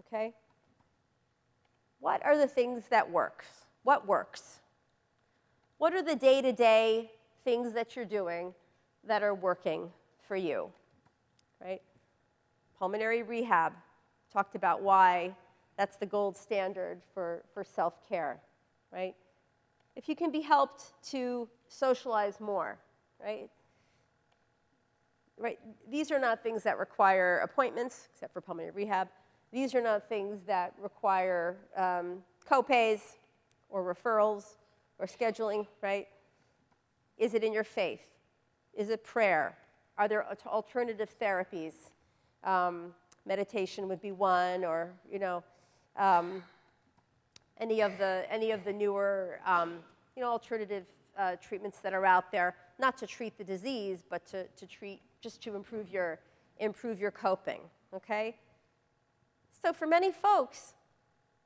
Okay? What are the things that works? What works? What are the day-to-day things that you're doing that are working for you, right? Pulmonary rehab, talked about why that's the gold standard for self-care, right? If you can be helped to socialize more, right? Right? These are not things that require appointments, except for pulmonary rehab. These are not things that require copays or referrals or scheduling, right? Is it in your faith? Is it prayer? Are there alternative therapies? Meditation would be one, or any of the newer alternative treatments that are out there, not to treat the disease, but to treat just to improve your coping. Okay. So for many folks,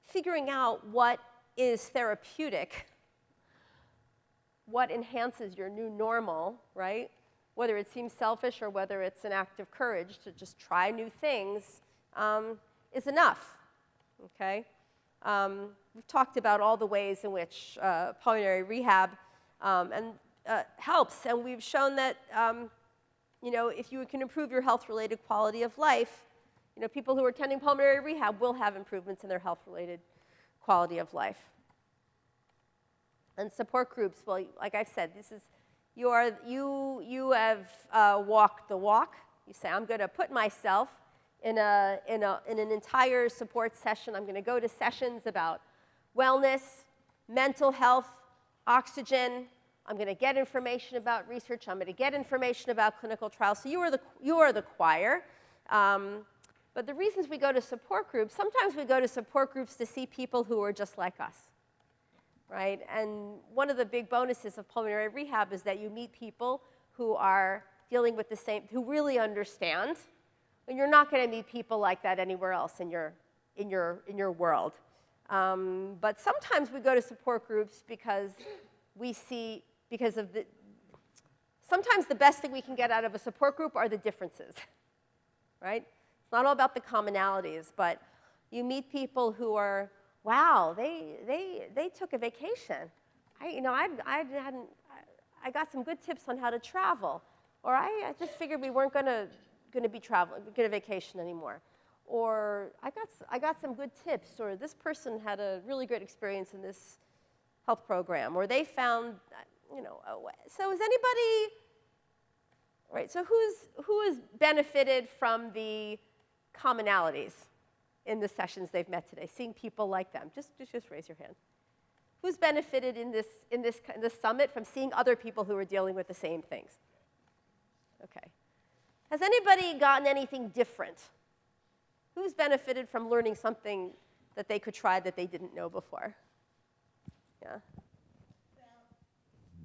figuring out what is therapeutic, what enhances your new normal, right? Whether it seems selfish or whether it's an act of courage to just try new things, is enough, okay? We've talked about all the ways in which pulmonary rehab helps, and we've shown that, if you can improve your health-related quality of life, people who are attending pulmonary rehab will have improvements in their health-related quality of life. And support groups, well, like I've said, this is, you have walked the walk. You say, I'm going to put myself in an entire support session. I'm going to go to sessions about wellness, mental health, oxygen. I'm going to get information about research. I'm going to get information about clinical trials. So you are the choir. But the reasons we go to support groups, sometimes we go to support groups to see people who are just like us, right? And one of the big bonuses of pulmonary rehab is that you meet people who are dealing with the same, who really understand. And you're not going to meet people like that anywhere else in your world. But sometimes we go to support groups because we see, sometimes the best thing we can get out of a support group are the differences, right? It's not all about the commonalities, but you meet people who are, wow, they took a vacation. I got some good tips on how to travel. Or I just figured we weren't going to be traveling, get a vacation anymore. Or I got some good tips. Or this person had a really great experience in this health program. Or they found, a way. So is anybody, right? So who has benefited from the commonalities in the sessions they've met today? Seeing people like them. Just raise your hand. Who's benefited in this summit from seeing other people who are dealing with the same things? Okay. Has anybody gotten anything different? Who's benefited from learning something that they could try that they didn't know before? Yeah? Well,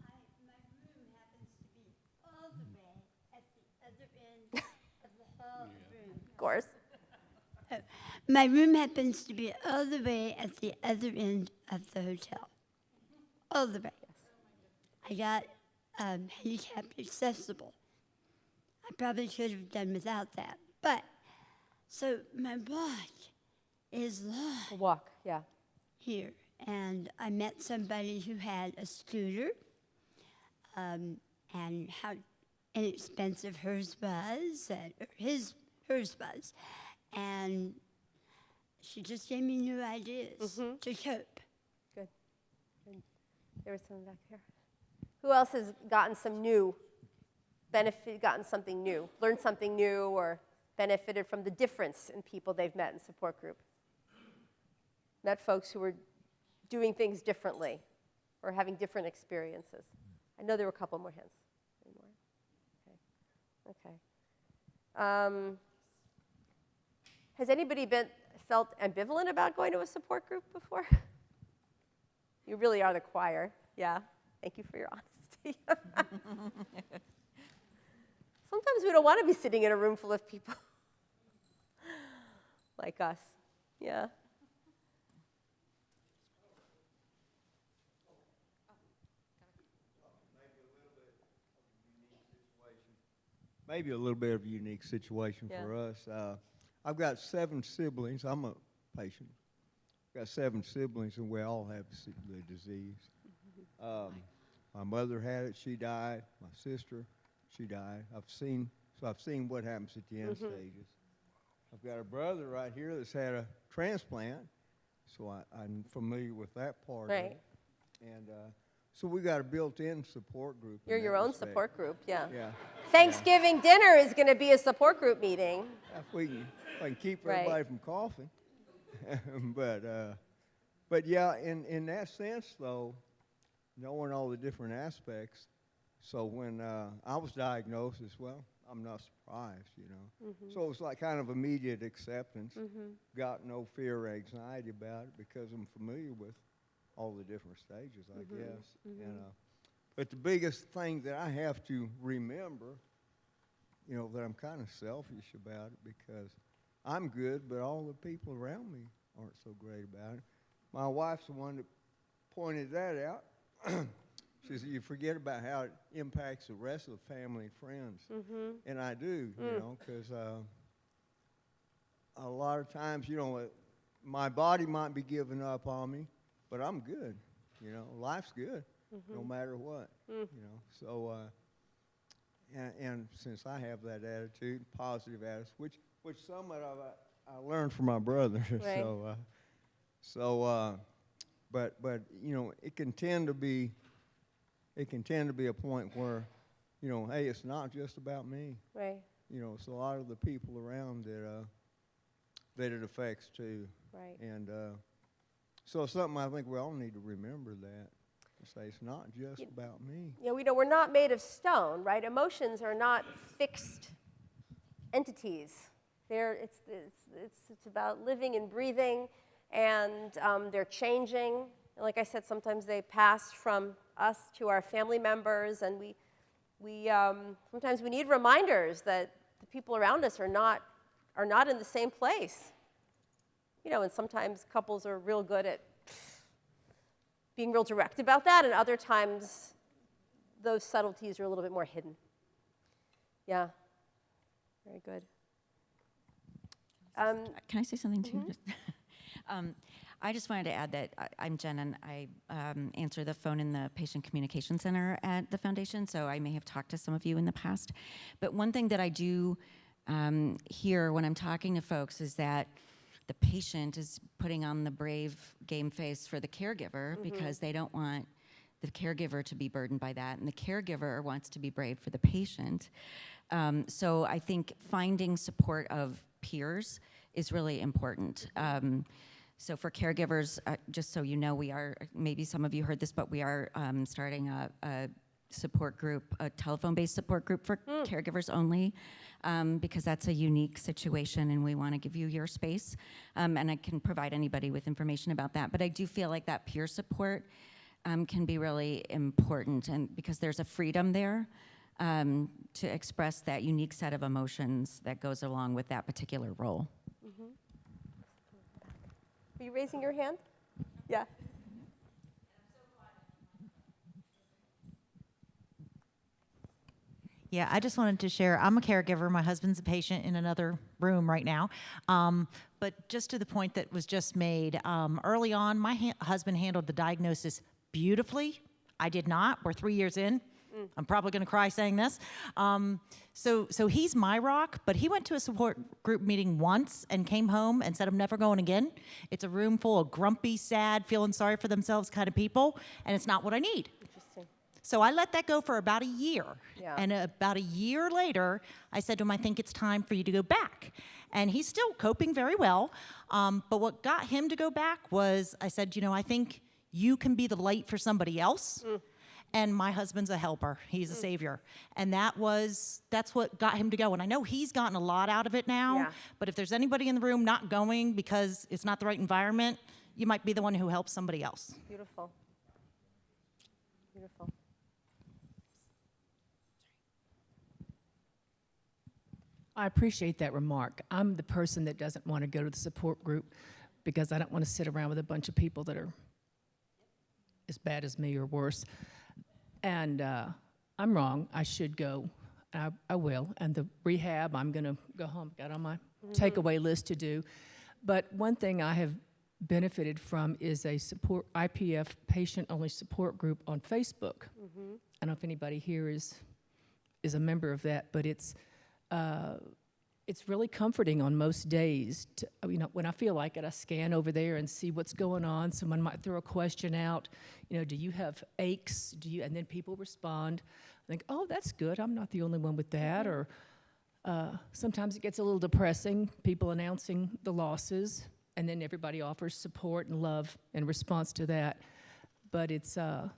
my room happens to be all the way at the other end of the hall room. Of course. My room happens to be all the way at the other end of the hotel. All the way. I got handicap accessible. I probably should have done without that. But, so my walk is long. Walk, yeah. Here. And I met somebody who had a scooter, and how inexpensive hers was, hers was. And she just gave me new ideas to cope. Good. And there was someone back here. Who else has gotten some new gotten something new, learned something new, or benefited from the difference in people they've met in support group? Met folks who were doing things differently or having different experiences. I know there were a couple more hands. Any more? Okay. Has anybody felt ambivalent about going to a support group before? You really are the choir. Yeah. Thank you for your honesty. Sometimes we don't want to be sitting in a room full of people like us. Yeah. Maybe a little bit of a unique situation for us. I've got 7 siblings. I'm a patient. I've got 7 siblings, and we all have the disease. My mother had it. She died. My sister, she died. I've seen what happens at the end stages. I've got a brother right here that's had a transplant, so I'm familiar with that part of it. And so we got a built-in support group. You're your own support group, yeah. Yeah. Thanksgiving dinner is going to be a support group meeting. If we can keep everybody from coughing. But yeah, in that sense, though, knowing all the different aspects, so when I was diagnosed as well, I'm not surprised, you know. So it was like kind of immediate acceptance. Got no fear or anxiety about it because I'm familiar with all the different stages, I guess. And, but the biggest thing that I have to remember, you know, that I'm kind of selfish about it because I'm good, but all the people around me aren't so great about it. My wife's the one that pointed that out. She said, you forget about how it impacts the rest of the family and friends. And I do, you know, because a lot of times, you know, my body might be giving up on me, but I'm good. You know, life's good, no matter what. You know, so and since I have that attitude, positive attitude, which somewhat of I learned from my brother. Right. But you know, it can tend to be a point where, you know, hey, it's not just about me. Right. You know, it's a lot of the people around that it affects too. Right. And so it's something I think we all need to remember that. Say it's not just about me. You know, we're not made of stone, right? Emotions are not fixed entities. It's about living and breathing, and they're changing. And like I said, sometimes they pass from us to our family members, and sometimes we need reminders that the people around us are not in the same place. You know, and sometimes couples are real good at being real direct about that, and other times those subtleties are a little bit more hidden. Yeah, very good. Can I say something too? I just wanted to add that I'm Jen, and I answer the phone in the Patient Communication Center at the Foundation, so I may have talked to some of you in the past. But one thing that I do hear when I'm talking to folks is that the patient is putting on the brave game face for the caregiver because they don't want the caregiver to be burdened by that, and the caregiver wants to be brave for the patient. So I think finding support of peers is really important. So for caregivers, just so you know, we are, maybe some of you heard this, but we are starting a support group, a telephone-based support group for caregivers only, because that's a unique situation and we want to give you your space. And I can provide anybody with information about that. But I do feel like that peer support can be really important, and because there's a freedom there to express that unique set of emotions that goes along with that particular role. Are you raising your hand? Yeah. Yeah, I just wanted to share, I'm a caregiver. My husband's a patient in another room right now. But just to the point that was just made, early on, my husband handled the diagnosis beautifully. I did not. We're 3 years in. I'm probably going to cry saying this. So he's my rock, but he went to a support group meeting once and came home and said, I'm never going again. It's a room full of grumpy, sad, feeling sorry for themselves kind of people, and it's not what I need. Interesting. So I let that go for about a year. Yeah. And about a year later, I said to him, I think it's time for you to go back. And he's still coping very well. But what got him to go back was, I said, you know, I think you can be the light for somebody else. And my husband's a helper. He's a savior. And that's what got him to go. And I know he's gotten a lot out of it now, but if there's anybody in the room not going because it's not the right environment, you might be the one who helps somebody else. Beautiful. Beautiful. I appreciate that remark. I'm the person that doesn't want to go to the support group because I don't want to sit around with a bunch of people that are as bad as me or worse. And I'm wrong. I should go. I will. And the rehab, I'm going to go home. Got on my takeaway list to do. But one thing I have benefited from is a support IPF patient-only support group on Facebook. I don't know if anybody here is a member of that, but it's really comforting on most days. You know, when I feel like it, I scan over there and see what's going on. Someone might throw a question out. You know, do you have aches? And then people respond. I think, oh, that's good. I'm not the only one with that. Or sometimes it gets a little depressing. People announcing the losses, and then everybody offers support and love in response to that. But it's a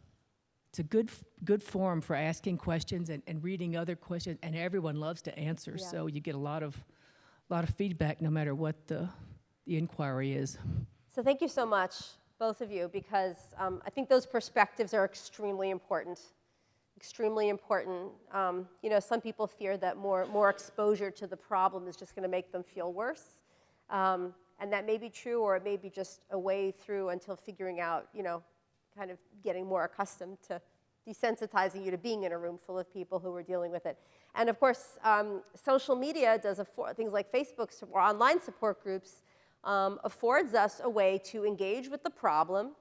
good forum for asking questions and reading other questions, and everyone loves to answer. Yeah. So you get a lot of feedback no matter what the inquiry is. So thank you so much, both of you, because I think those perspectives are extremely important. Extremely important. You know, some people fear that more exposure to the problem is just going to make them feel worse. And that may be true, or it may be just a way through until figuring out, you know, kind of getting more accustomed to desensitizing you to being in a room full of people who are dealing with it. And of course, social media does things like Facebook or online support groups affords us a way to engage with the problem,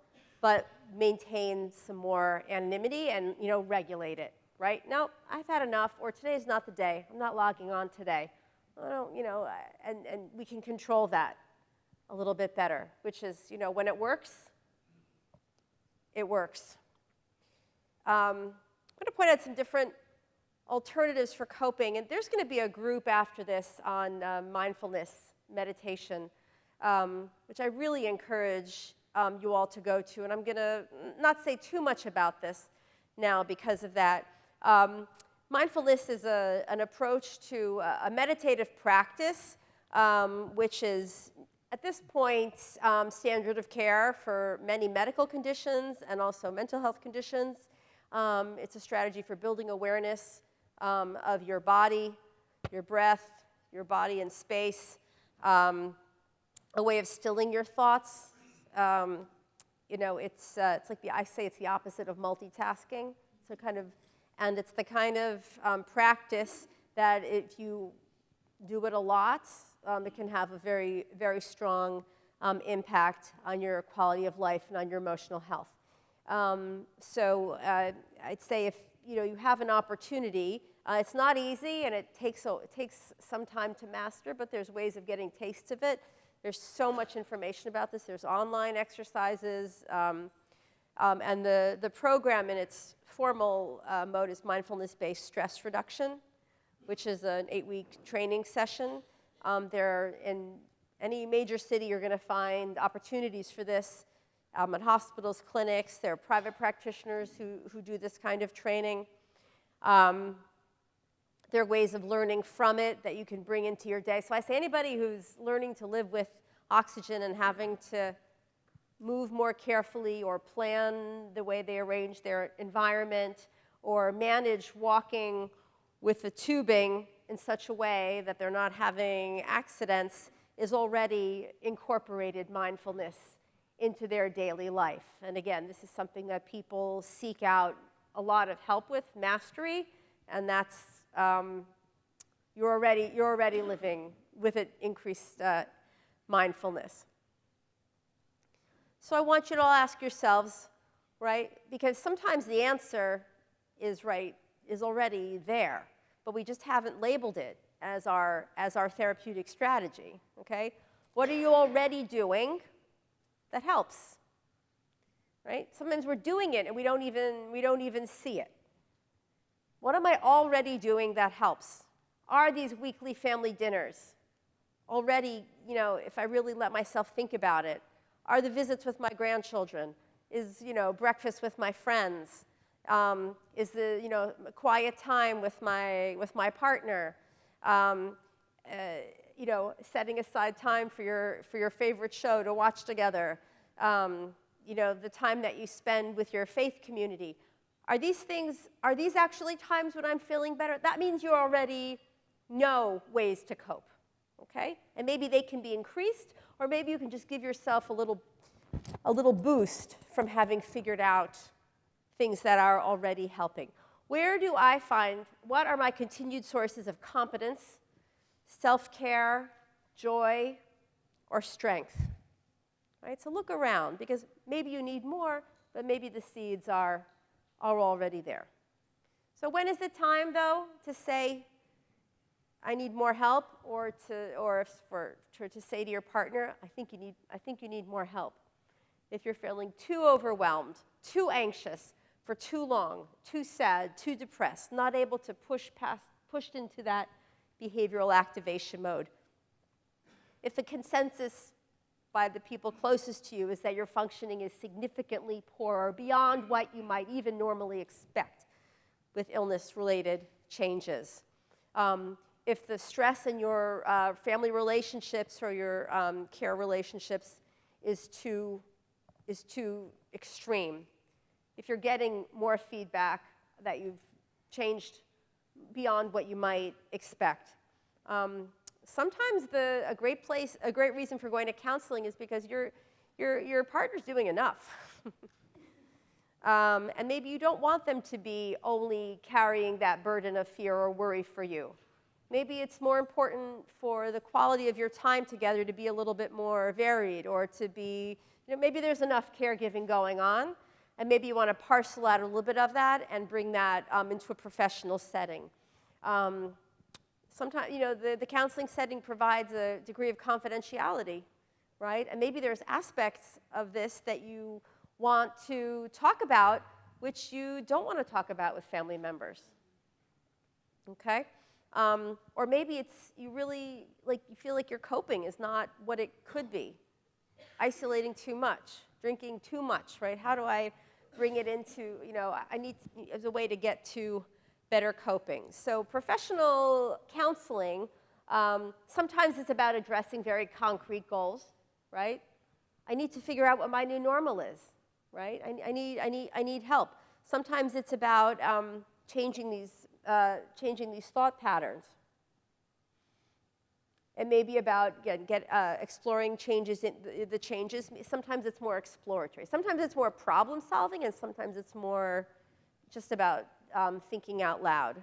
but maintain some more anonymity and, you know, regulate it, right? No, I've had enough, or today's not the day. I'm not logging on today. I don't, you know, and we can control that a little bit better, which is, you know, when it works, it works. I'm going to point out some different alternatives for coping, and there's going to be a group after this on mindfulness meditation, which I really encourage you all to go to, and I'm going to not say too much about this now because of that. Mindfulness is an approach to a meditative practice, which is at this point, standard of care for many medical conditions and also mental health conditions. It's a strategy for building awareness of your body, your breath, your body in space, a way of stilling your thoughts. It's like I say it's the opposite of multitasking. And it's the kind of practice that if you do it a lot, it can have a very, very strong impact on your quality of life and on your emotional health. So I'd say if you have an opportunity, it's not easy and it takes some time to master, but there's ways of getting taste of it. There's so much information about this. There's online exercises, and the program in its formal mode is mindfulness-based stress reduction, which is an 8-week training session. In any major city, you're going to find opportunities for this at hospitals, clinics. There are private practitioners who do this kind of training. There are ways of learning from it that you can bring into your day. So I say anybody who's learning to live with oxygen and having to move more carefully or plan the way they arrange their environment or manage walking with the tubing in such a way that they're not having accidents is already incorporated mindfulness into their daily life. And again, this is something that people seek out a lot of help with, mastery, and that's you're already living with it increased mindfulness. So I want you to all ask yourselves, right? Because sometimes the answer is already there, but we just haven't labeled it as our therapeutic strategy. Okay? What are you already doing that helps? Right? Sometimes we're doing it and we don't even see it. What am I already doing that helps? Are these weekly family dinners already, if I really let myself think about it? Are the visits with my grandchildren? Is, breakfast with my friends? Is the, quiet time with my partner? Setting aside time for your favorite show to watch together? The time that you spend with your faith community. Are these actually times when I'm feeling better? That means you already know ways to cope, okay? And maybe they can be increased, or maybe you can just give yourself a little boost from having figured out things that are already helping. Where do I find, what are my continued sources of competence, self-care, joy, or strength? Right? So look around, because maybe you need more, but maybe the seeds are already there. So when is it time, though, to say, I need more help, or to say to your partner, I think you need more help. If you're feeling too overwhelmed, too anxious for too long, too sad, too depressed, not able to pushed into that behavioral activation mode. If the consensus by the people closest to you is that your functioning is significantly poorer beyond what you might even normally expect with illness-related changes. If the stress in your family relationships or your care relationships is too extreme, if you're getting more feedback that you've changed beyond what you might expect. Sometimes a great reason for going to counseling is because your partner's doing enough. And maybe you don't want them to be only carrying that burden of fear or worry for you. Maybe it's more important for the quality of your time together to be a little bit more varied, or to be, maybe there's enough caregiving going on, and maybe you want to parcel out a little bit of that and bring that into a professional setting. Sometimes, the counseling setting provides a degree of confidentiality, right? And maybe there's aspects of this that you want to talk about, which you don't want to talk about with family members, okay? Or maybe you feel like your coping is not what it could be. Isolating too much, drinking too much, right? How do I bring it into, I need as a way to get to better coping. So professional counseling, sometimes it's about addressing very concrete goals. right? I need to figure out what my new normal is, right? I need help. Sometimes it's about changing these thought patterns. It may be about exploring changes in the changes. Sometimes it's more exploratory. Sometimes it's more problem solving, and sometimes it's more just about thinking out loud.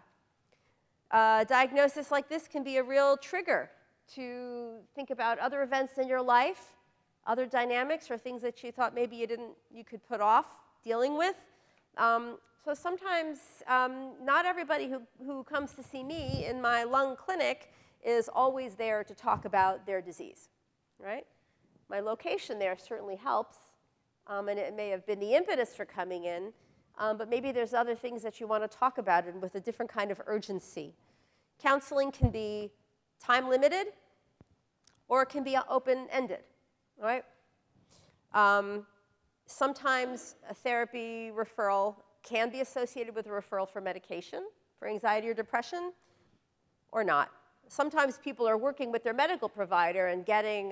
Diagnosis like this can be a real trigger to think about other events in your life, other dynamics, or things that you thought maybe you could put off dealing with. So sometimes not everybody who comes to see me in my lung clinic is always there to talk about their disease, right? My location there certainly helps, and it may have been the impetus for coming in, but maybe there's other things that you want to talk about and with a different kind of urgency. Counseling can be time-limited, or it can be open-ended, right? Sometimes a therapy referral can be associated with a referral for medication for anxiety or depression, or not. Sometimes people are working with their medical provider and getting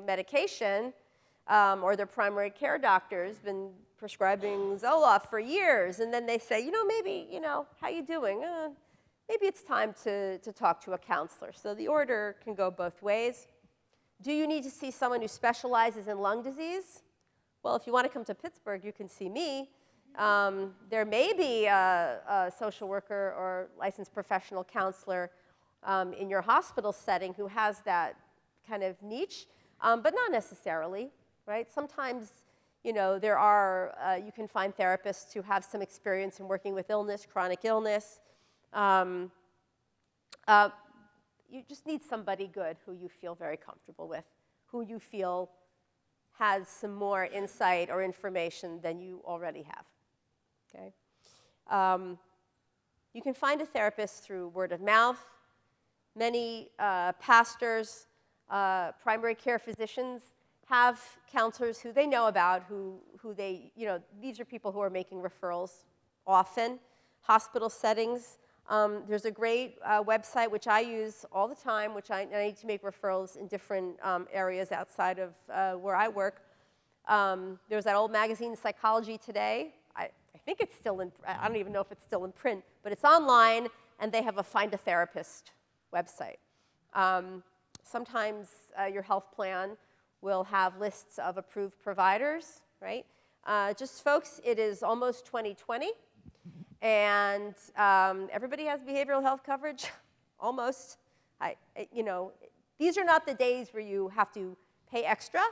medication, or their primary care doctor's been prescribing Zoloft for years, and then they say, maybe, how you doing? Maybe it's time to talk to a counselor. So the order can go both ways. Do you need to see someone who specializes in lung disease? Well, if you want to come to Pittsburgh, you can see me. There may be a social worker or licensed professional counselor in your hospital setting who has that kind of niche, but not necessarily, right? Sometimes, there are, you can find therapists who have some experience in working with illness, chronic illness. You just need somebody good who you feel very comfortable with, who you feel has some more insight or information than you already have, okay? You can find a therapist through word of mouth. Many pastors, primary care physicians have counselors who they know about, who they, these are people who are making referrals often. Hospital settings, there's a great website which I use all the time, which I need to make referrals in different areas outside of where I work. There's that old magazine, Psychology Today. I think it's still in, I don't even know if it's still in print, but it's online, and they have a Find a Therapist website. Sometimes your health plan will have lists of approved providers, right? Just folks, it is almost 2020, and everybody has behavioral health coverage, almost. These are not the days where you have to pay extra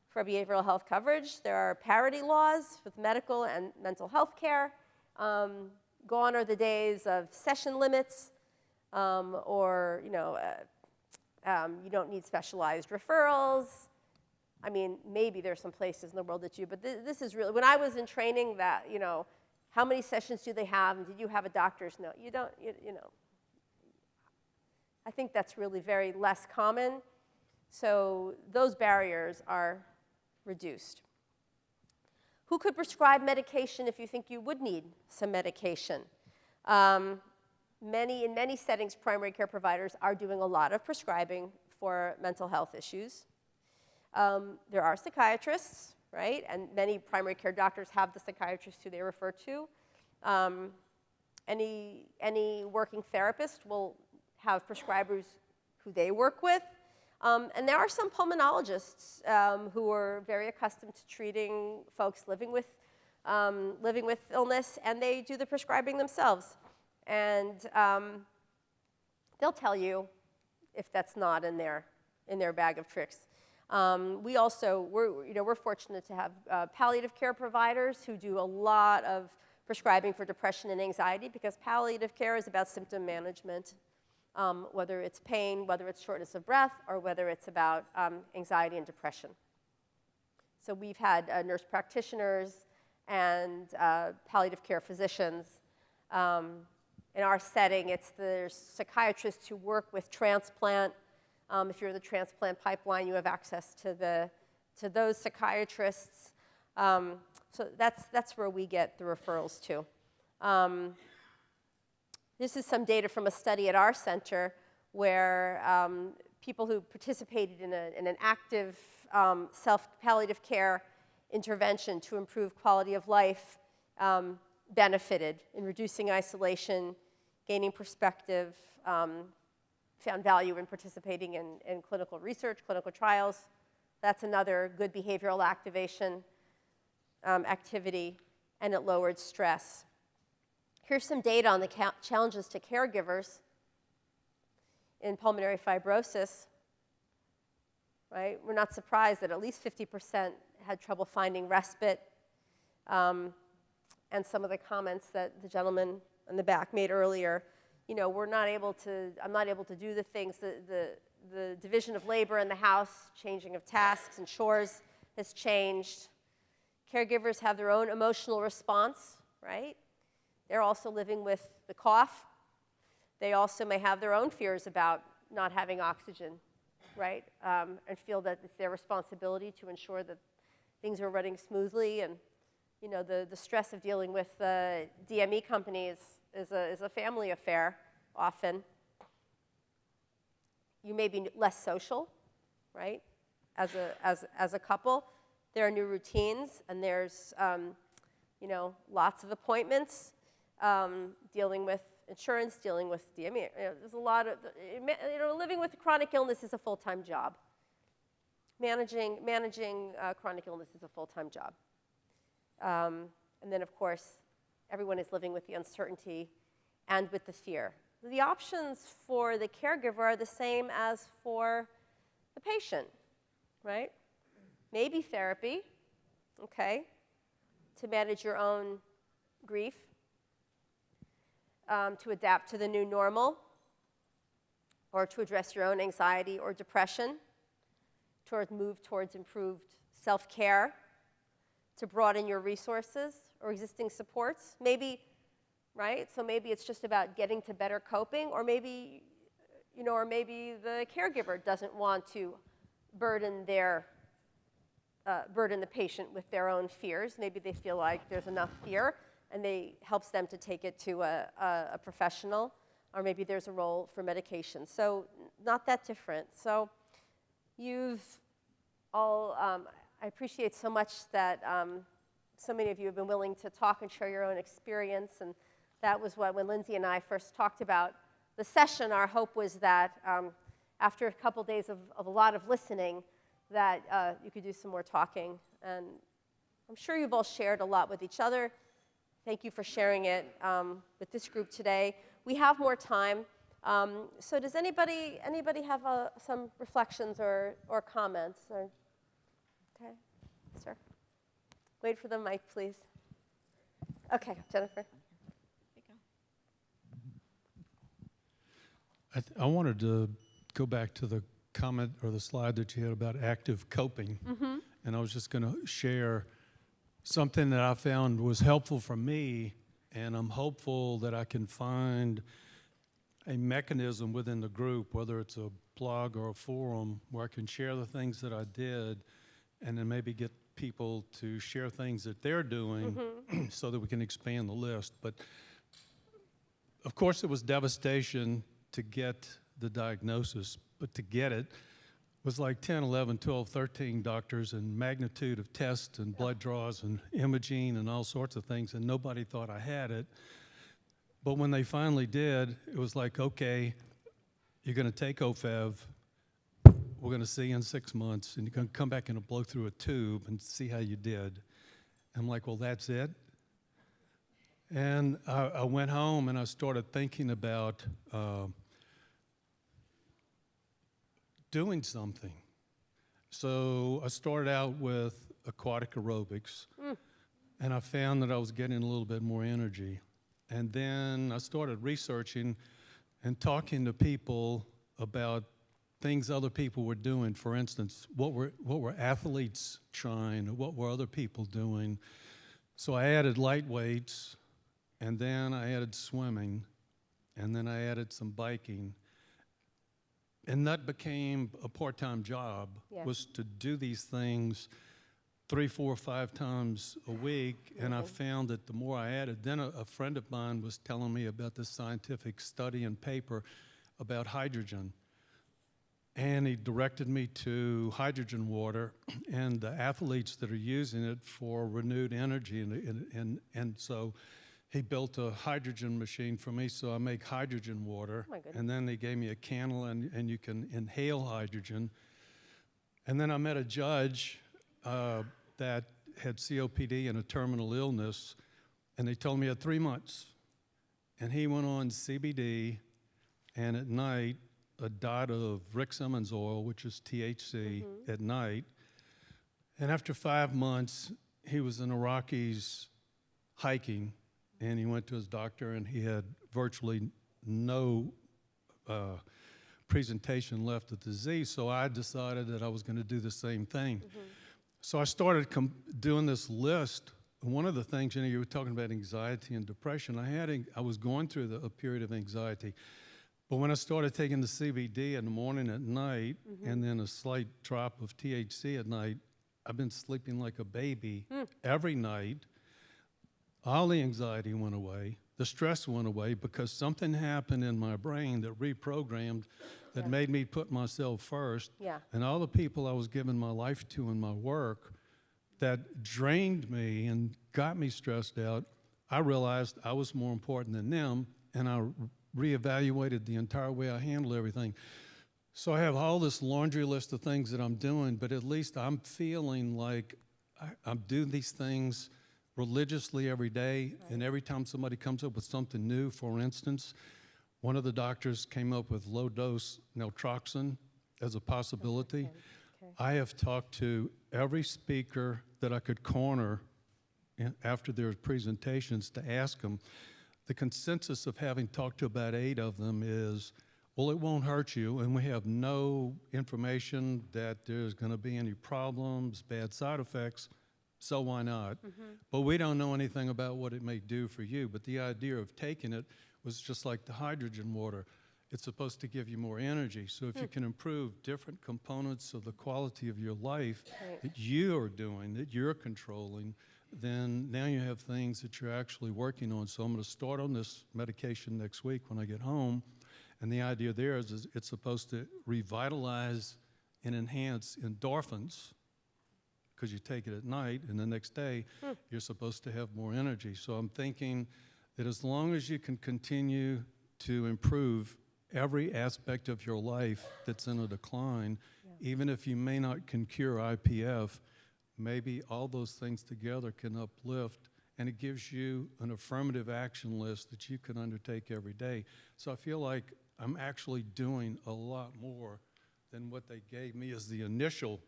for behavioral health coverage. There are parity laws with medical and mental health care. Gone are the days of session limits, or you don't need specialized referrals. I mean, maybe there's some places in the world that you, but this is really, when I was in training, that, how many sessions do they have, and did you have a doctor's note? You don't, I think that's really very less common. So those barriers are reduced. Who could prescribe medication if you think you would need some medication? In many settings, primary care providers are doing a lot of prescribing for mental health issues. There are psychiatrists, right? And many primary care doctors have the psychiatrists who they refer to. Any working therapist will have prescribers who they work with. And there are some pulmonologists who are very accustomed to treating folks living with illness, and they do the prescribing themselves. And they'll tell you if that's not in their bag of tricks. We're fortunate to have palliative care providers who do a lot of prescribing for depression and anxiety, because palliative care is about symptom management, whether it's pain, whether it's shortness of breath, or whether it's about anxiety and depression. So we've had nurse practitioners and palliative care physicians. In our setting, there's psychiatrists who work with transplant. If you're in the transplant pipeline, you have access to those psychiatrists. So that's where we get the referrals to. This is some data from a study at our center where people who participated in an active self-palliative care intervention to improve quality of life benefited in reducing isolation, gaining perspective, found value in participating in clinical research, clinical trials. That's another good behavioral activation activity, and it lowered stress. Here's some data on the challenges to caregivers in pulmonary fibrosis. Right? We're not surprised that at least 50% had trouble finding respite. And some of the comments that the gentleman in the back made earlier, you know, I'm not able to do the things, the division of labor in the house, changing of tasks and chores has changed. Caregivers have their own emotional response, right? They're also living with the cough. They also may have their own fears about not having oxygen, right? And feel that it's their responsibility to ensure that things are running smoothly. And you know, the stress of dealing with DME companies is a family affair often. You may be less social, right? As a couple, there are new routines, and there's you know, lots of appointments, dealing with insurance, dealing with DME. You know, there's a lot of, you know, living with chronic illness is a full-time job. Managing chronic illness is a full-time job. And then, of course, everyone is living with the uncertainty and with the fear. The options for the caregiver are the same as for the patient, right? Maybe therapy, okay, to manage your own grief, to adapt to the new normal, or to address your own anxiety or depression, to move towards improved self-care, to broaden your resources or existing supports. Maybe, right? So maybe it's just about getting to better coping, or maybe, you know, or maybe the caregiver doesn't want to burden the patient with their own fears. Maybe they feel like there's enough fear, and they helps them to take it to a professional, or maybe there's a role for medication. So not that different. So you've all, I appreciate so much that so many of you have been willing to talk and share your own experience, and that was what, when Lindsay and I first talked about the session, our hope was that after a couple days of a lot of listening, that you could do some more talking. And I'm sure you've all shared a lot with each other. Thank you for sharing it with this group today. We have more time. So does anybody have some reflections or comments? Or, okay, sir. Wait for the mic, please. Okay, Jennifer. I wanted to go back to the comment or the slide that you had about active coping. Mm-hmm. And I was just going to share something that I found was helpful for me, and I'm hopeful that I can find a mechanism within the group, whether it's a blog or a forum, where I can share the things that I did, and then maybe get people to share things that they're doing, mm-hmm. so that we can expand the list. But of course, it was devastation to get the diagnosis, but to get it was like 10, 11, 12, 13 doctors and magnitude of tests and blood draws and imaging and all sorts of things, and nobody thought I had it. But when they finally did, it was like, okay, you're going to take OFEV, we're going to see you in 6 months, and you're going to come back and blow through a tube and see how you did. I'm like, well, that's it? And I went home and I started thinking about doing something. So I started out with Aquatic Aerobics, and I found that I was getting a little bit more energy. And then I started researching and talking to people about things other people were doing. For instance, what were athletes trying, or what were other people doing? So I added light weights, and then I added swimming, and then I added some biking. And that became a part-time job, was to do these things 3, 4, 5 times a week. And I found that the more I added, then a friend of mine was telling me about this scientific study and paper about hydrogen. and he directed me to hydrogen water and the athletes that are using it for renewed energy. And so he built a hydrogen machine for me, so I make hydrogen water. Oh my goodness. And then they gave me a candle, and you can inhale hydrogen. And then I met a judge that had COPD and a terminal illness, and they told me I had 3 months. And he went on CBD, and at night, a dot of Rick Simmons oil, which is THC, at night. And after 5 months, he was in the Rockies hiking, and he went to his doctor, and he had virtually no presentation left of the disease. So I decided that I was going to do the same thing. So I started doing this list. One of the things, you were talking about anxiety and depression. I was going through a period of anxiety. But when I started taking the CBD in the morning, at night, and then a slight drop of THC at night, I've been sleeping like a baby every night. All the anxiety went away. The stress went away because something happened in my brain that reprogrammed, that made me put myself first. Yeah. And all the people I was giving my life to in my work that drained me and got me stressed out, I realized I was more important than them, and I reevaluated the entire way I handle everything. So I have all this laundry list of things that I'm doing, but at least I'm feeling like I'm doing these things religiously every day, and every time somebody comes up with something new, for instance, one of the doctors came up with low-dose naltrexone as a possibility. I have talked to every speaker that I could corner after their presentations to ask them. The consensus of having talked to about 8 of them is, well, it won't hurt you, and we have no information that there's going to be any problems, bad side effects, so why not? But we don't know anything about what it may do for you. But the idea of taking it was just like the hydrogen water. It's supposed to give you more energy. So if you can improve different components of the quality of your life that you are doing, that you're controlling, then now you have things that you're actually working on. So I'm going to start on this medication next week when I get home. And the idea there is it's supposed to revitalize and enhance endorphins, because you take it at night, and the next day you're supposed to have more energy. So I'm thinking that as long as you can continue to improve every aspect of your life that's in a decline, even if you may not can cure IPF, maybe all those things together can uplift, and it gives you an affirmative action list that you can undertake every day. So I feel like I'm actually doing a lot more than what they gave me as the initial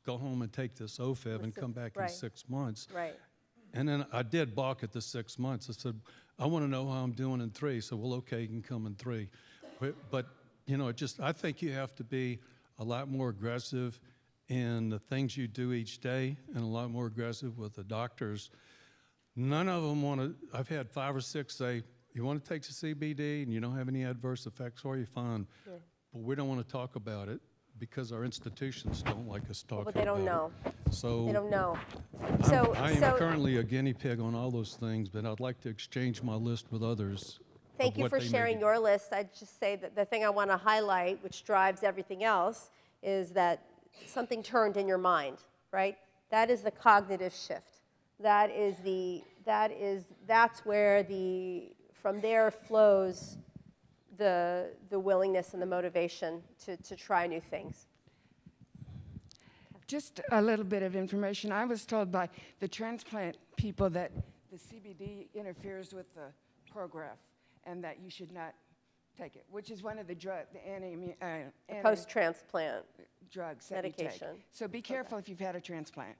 go home and take this OFEV and come back in 6 months. Right. And then I did balk at the 6 months. I said, I want to know how I'm doing in 3. So, well, okay, you can come in 3. But you know, I think you have to be a lot more aggressive in the things you do each day, and a lot more aggressive with the doctors. None of them want to. I've had 5 or 6 say, you want to take the CBD and you don't have any adverse effects, or you fine. But we don't want to talk about it, because our institutions don't like us talking about it. But they don't know. So They don't know. I am currently a guinea pig on all those things, but I'd like to exchange my list with others. Thank you for sharing your list. I'd just say that the thing I want to highlight, which drives everything else, is that something turned in your mind, right? That is the cognitive shift. That's where from there flows the willingness and the motivation to try new things. Just a little bit of information. I was told by the transplant people that the CBD interferes with the prograph and that you should not take it, which is one of the Post-transplant drugs that you take. medication. So be careful if you've had a transplant,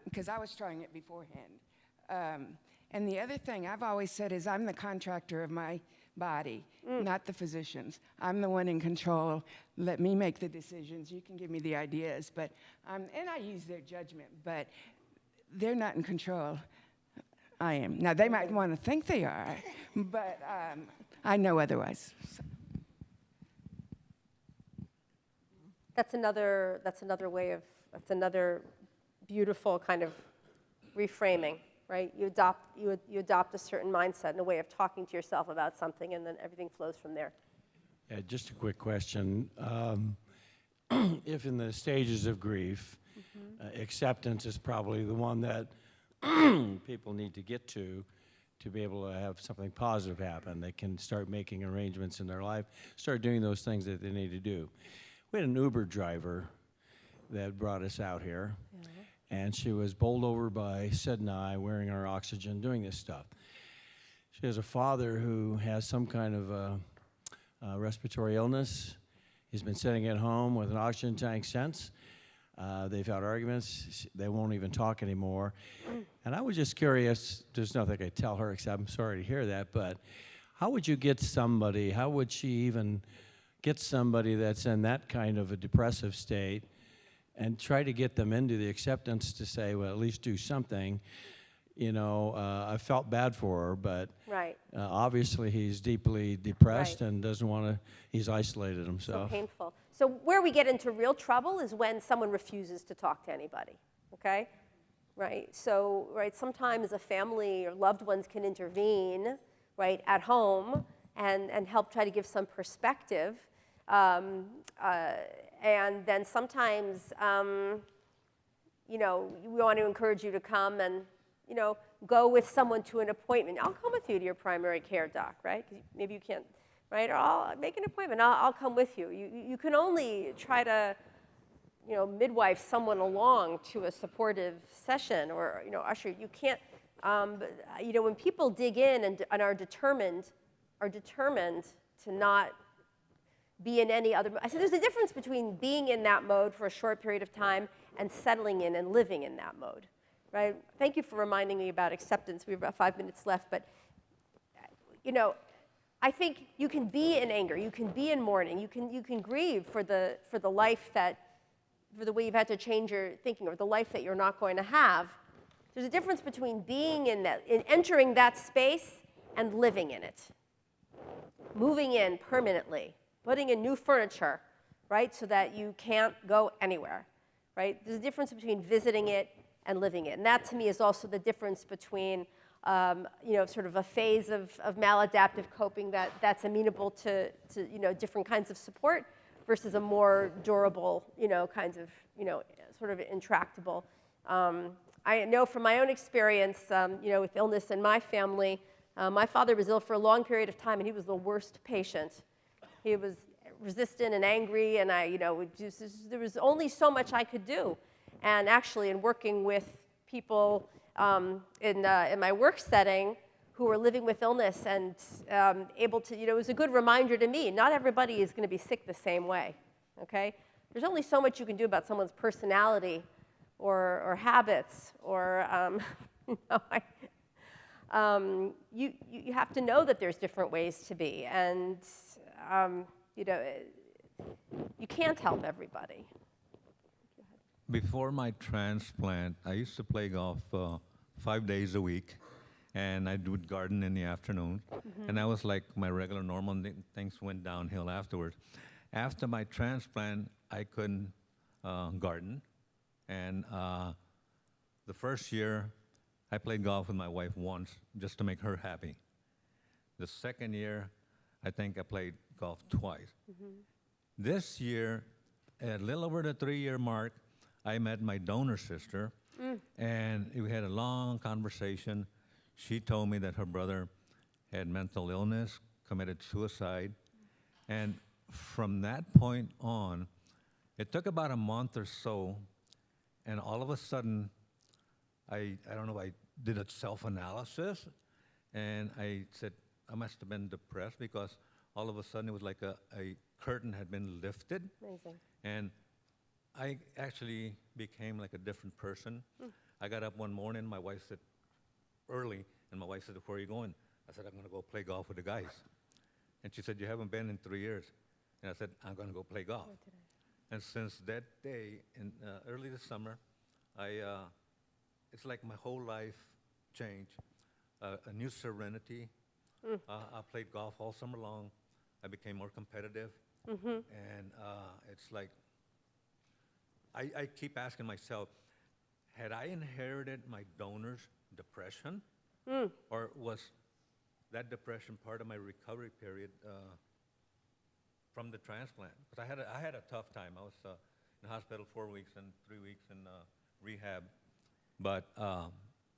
because I was trying it beforehand. And the other thing I've always said is I'm the contractor of my body, not the physicians. I'm the one in control. Let me make the decisions. You can give me the ideas, but and I use their judgment, but they're not in control. I am. Now, they might want to think they are, but I know otherwise. So. That's another beautiful kind of reframing, right? You adopt a certain mindset and a way of talking to yourself about something, and then everything flows from there. Yeah, just a quick question. if in the stages of grief, acceptance is probably the one that people need to get to be able to have something positive happen. They can start making arrangements in their life, start doing those things that they need to do. We had an Uber driver that brought us out here, and she was bowled over by Sid and I wearing our oxygen, doing this stuff. She has a father who has some kind of respiratory illness. He's been sitting at home with an oxygen tank since. They've had arguments. They won't even talk anymore. And I was just curious, there's nothing I could tell her except I'm sorry to hear that, but how would you get somebody, how would she even get somebody that's in that kind of a depressive state and try to get them into the acceptance to say, well, at least do something. You know, I felt bad for her, but obviously he's deeply depressed and doesn't want to, he's isolated himself. So painful. So where we get into real trouble is when someone refuses to talk to anybody, okay? Right, so, sometimes a family or loved ones can intervene, at home and help try to give some perspective. And then sometimes, we want to encourage you to come and, go with someone to an appointment. I'll come with you to your primary care doc, right? 'Cause maybe you can't, right? Or I'll make an appointment. I'll come with you. You can only try to, midwife someone along to a supportive session or, usher. You can't, when people dig in and are determined to not be in any other mode. I said there's a difference between being in that mode for a short period of time and settling in and living in that mode, right? Thank you for reminding me about acceptance. We have about 5 minutes left, but, I think you can be in anger, you can be in mourning, you can grieve for the life that, for the way you've had to change your thinking or the life that you're not going to have. There's a difference between being in entering that space and living in it. Moving in permanently, putting in new furniture, right, so that you can't go anywhere, right? There's a difference between visiting it and living it. And that to me is also the difference between sort of a phase of maladaptive coping that's amenable to different kinds of support versus a more durable, kinds of, sort of intractable. I know from my own experience, with illness in my family, my father was ill for a long period of time, and he was the worst patient. He was resistant and angry, and there was only so much I could do. And actually, in working with people in my work setting who were living with illness and able to, it was a good reminder to me, not everybody is going to be sick the same way, okay? There's only so much you can do about someone's personality or habits or, you have to know that there's different ways to be, and, you can't help everybody. Before my transplant, I used to play golf 5 days a week, and I would garden in the afternoon, and that was like my regular normal, and things went downhill afterwards. After my transplant, I couldn't garden, and the first year, I played golf with my wife once, just to make her happy. The second year, I think I played golf twice. This year, at a little over the 3-year mark, I met my donor sister, and we had a long conversation. She told me that her brother had mental illness, committed suicide, and from that point on, it took about a month or so, and all of a sudden, I don't know, I did a self-analysis, and I said, I must have been depressed because all of a sudden it was like a curtain had been lifted. Amazing. And I actually became like a different person. I got up one morning, my wife said, early, and my wife said, where are you going? I said, I'm going to go play golf with the guys. And she said, you haven't been in 3 years. And I said, I'm going to go play golf. And since that day, in early this summer, it's like my whole life changed. A new serenity. I played golf all summer long. I became more competitive. And it's like, I keep asking myself, had I inherited my donor's depression? Or was that depression part of my recovery period from the transplant? Because I had a tough time. I was, the hospital 4 weeks and 3 weeks in rehab. But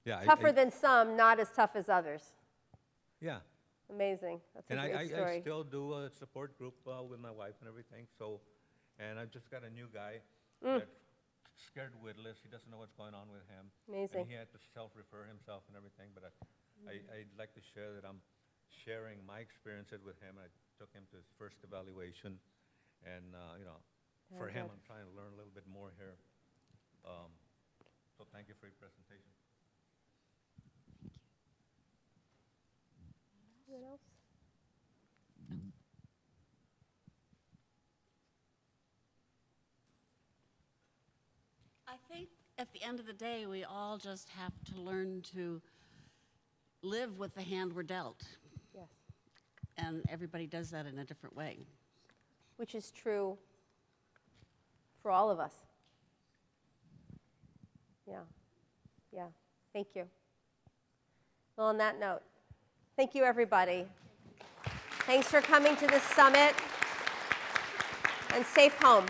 yeah. Tougher than some, not as tough as others. Yeah. Amazing. That's a And great story. I still do a support group with my wife and everything. So, and I've just got a new guy that's scared witless. He doesn't know what's going on with him. Amazing. And he had to self-refer himself and everything. But I'd like to share that I'm sharing my experiences with him. I took him to his first evaluation, and you know, for him, I'm trying to learn a little bit more here. So thank you for your presentation. Anyone else? I think at the end of the day, we all just have to learn to live with the hand we're dealt. Yes. And everybody does that in a different way. Which is true for all of us. Yeah. Yeah. Thank you. Well, on that note, thank you, everybody. Thanks for coming to this summit, and safe home.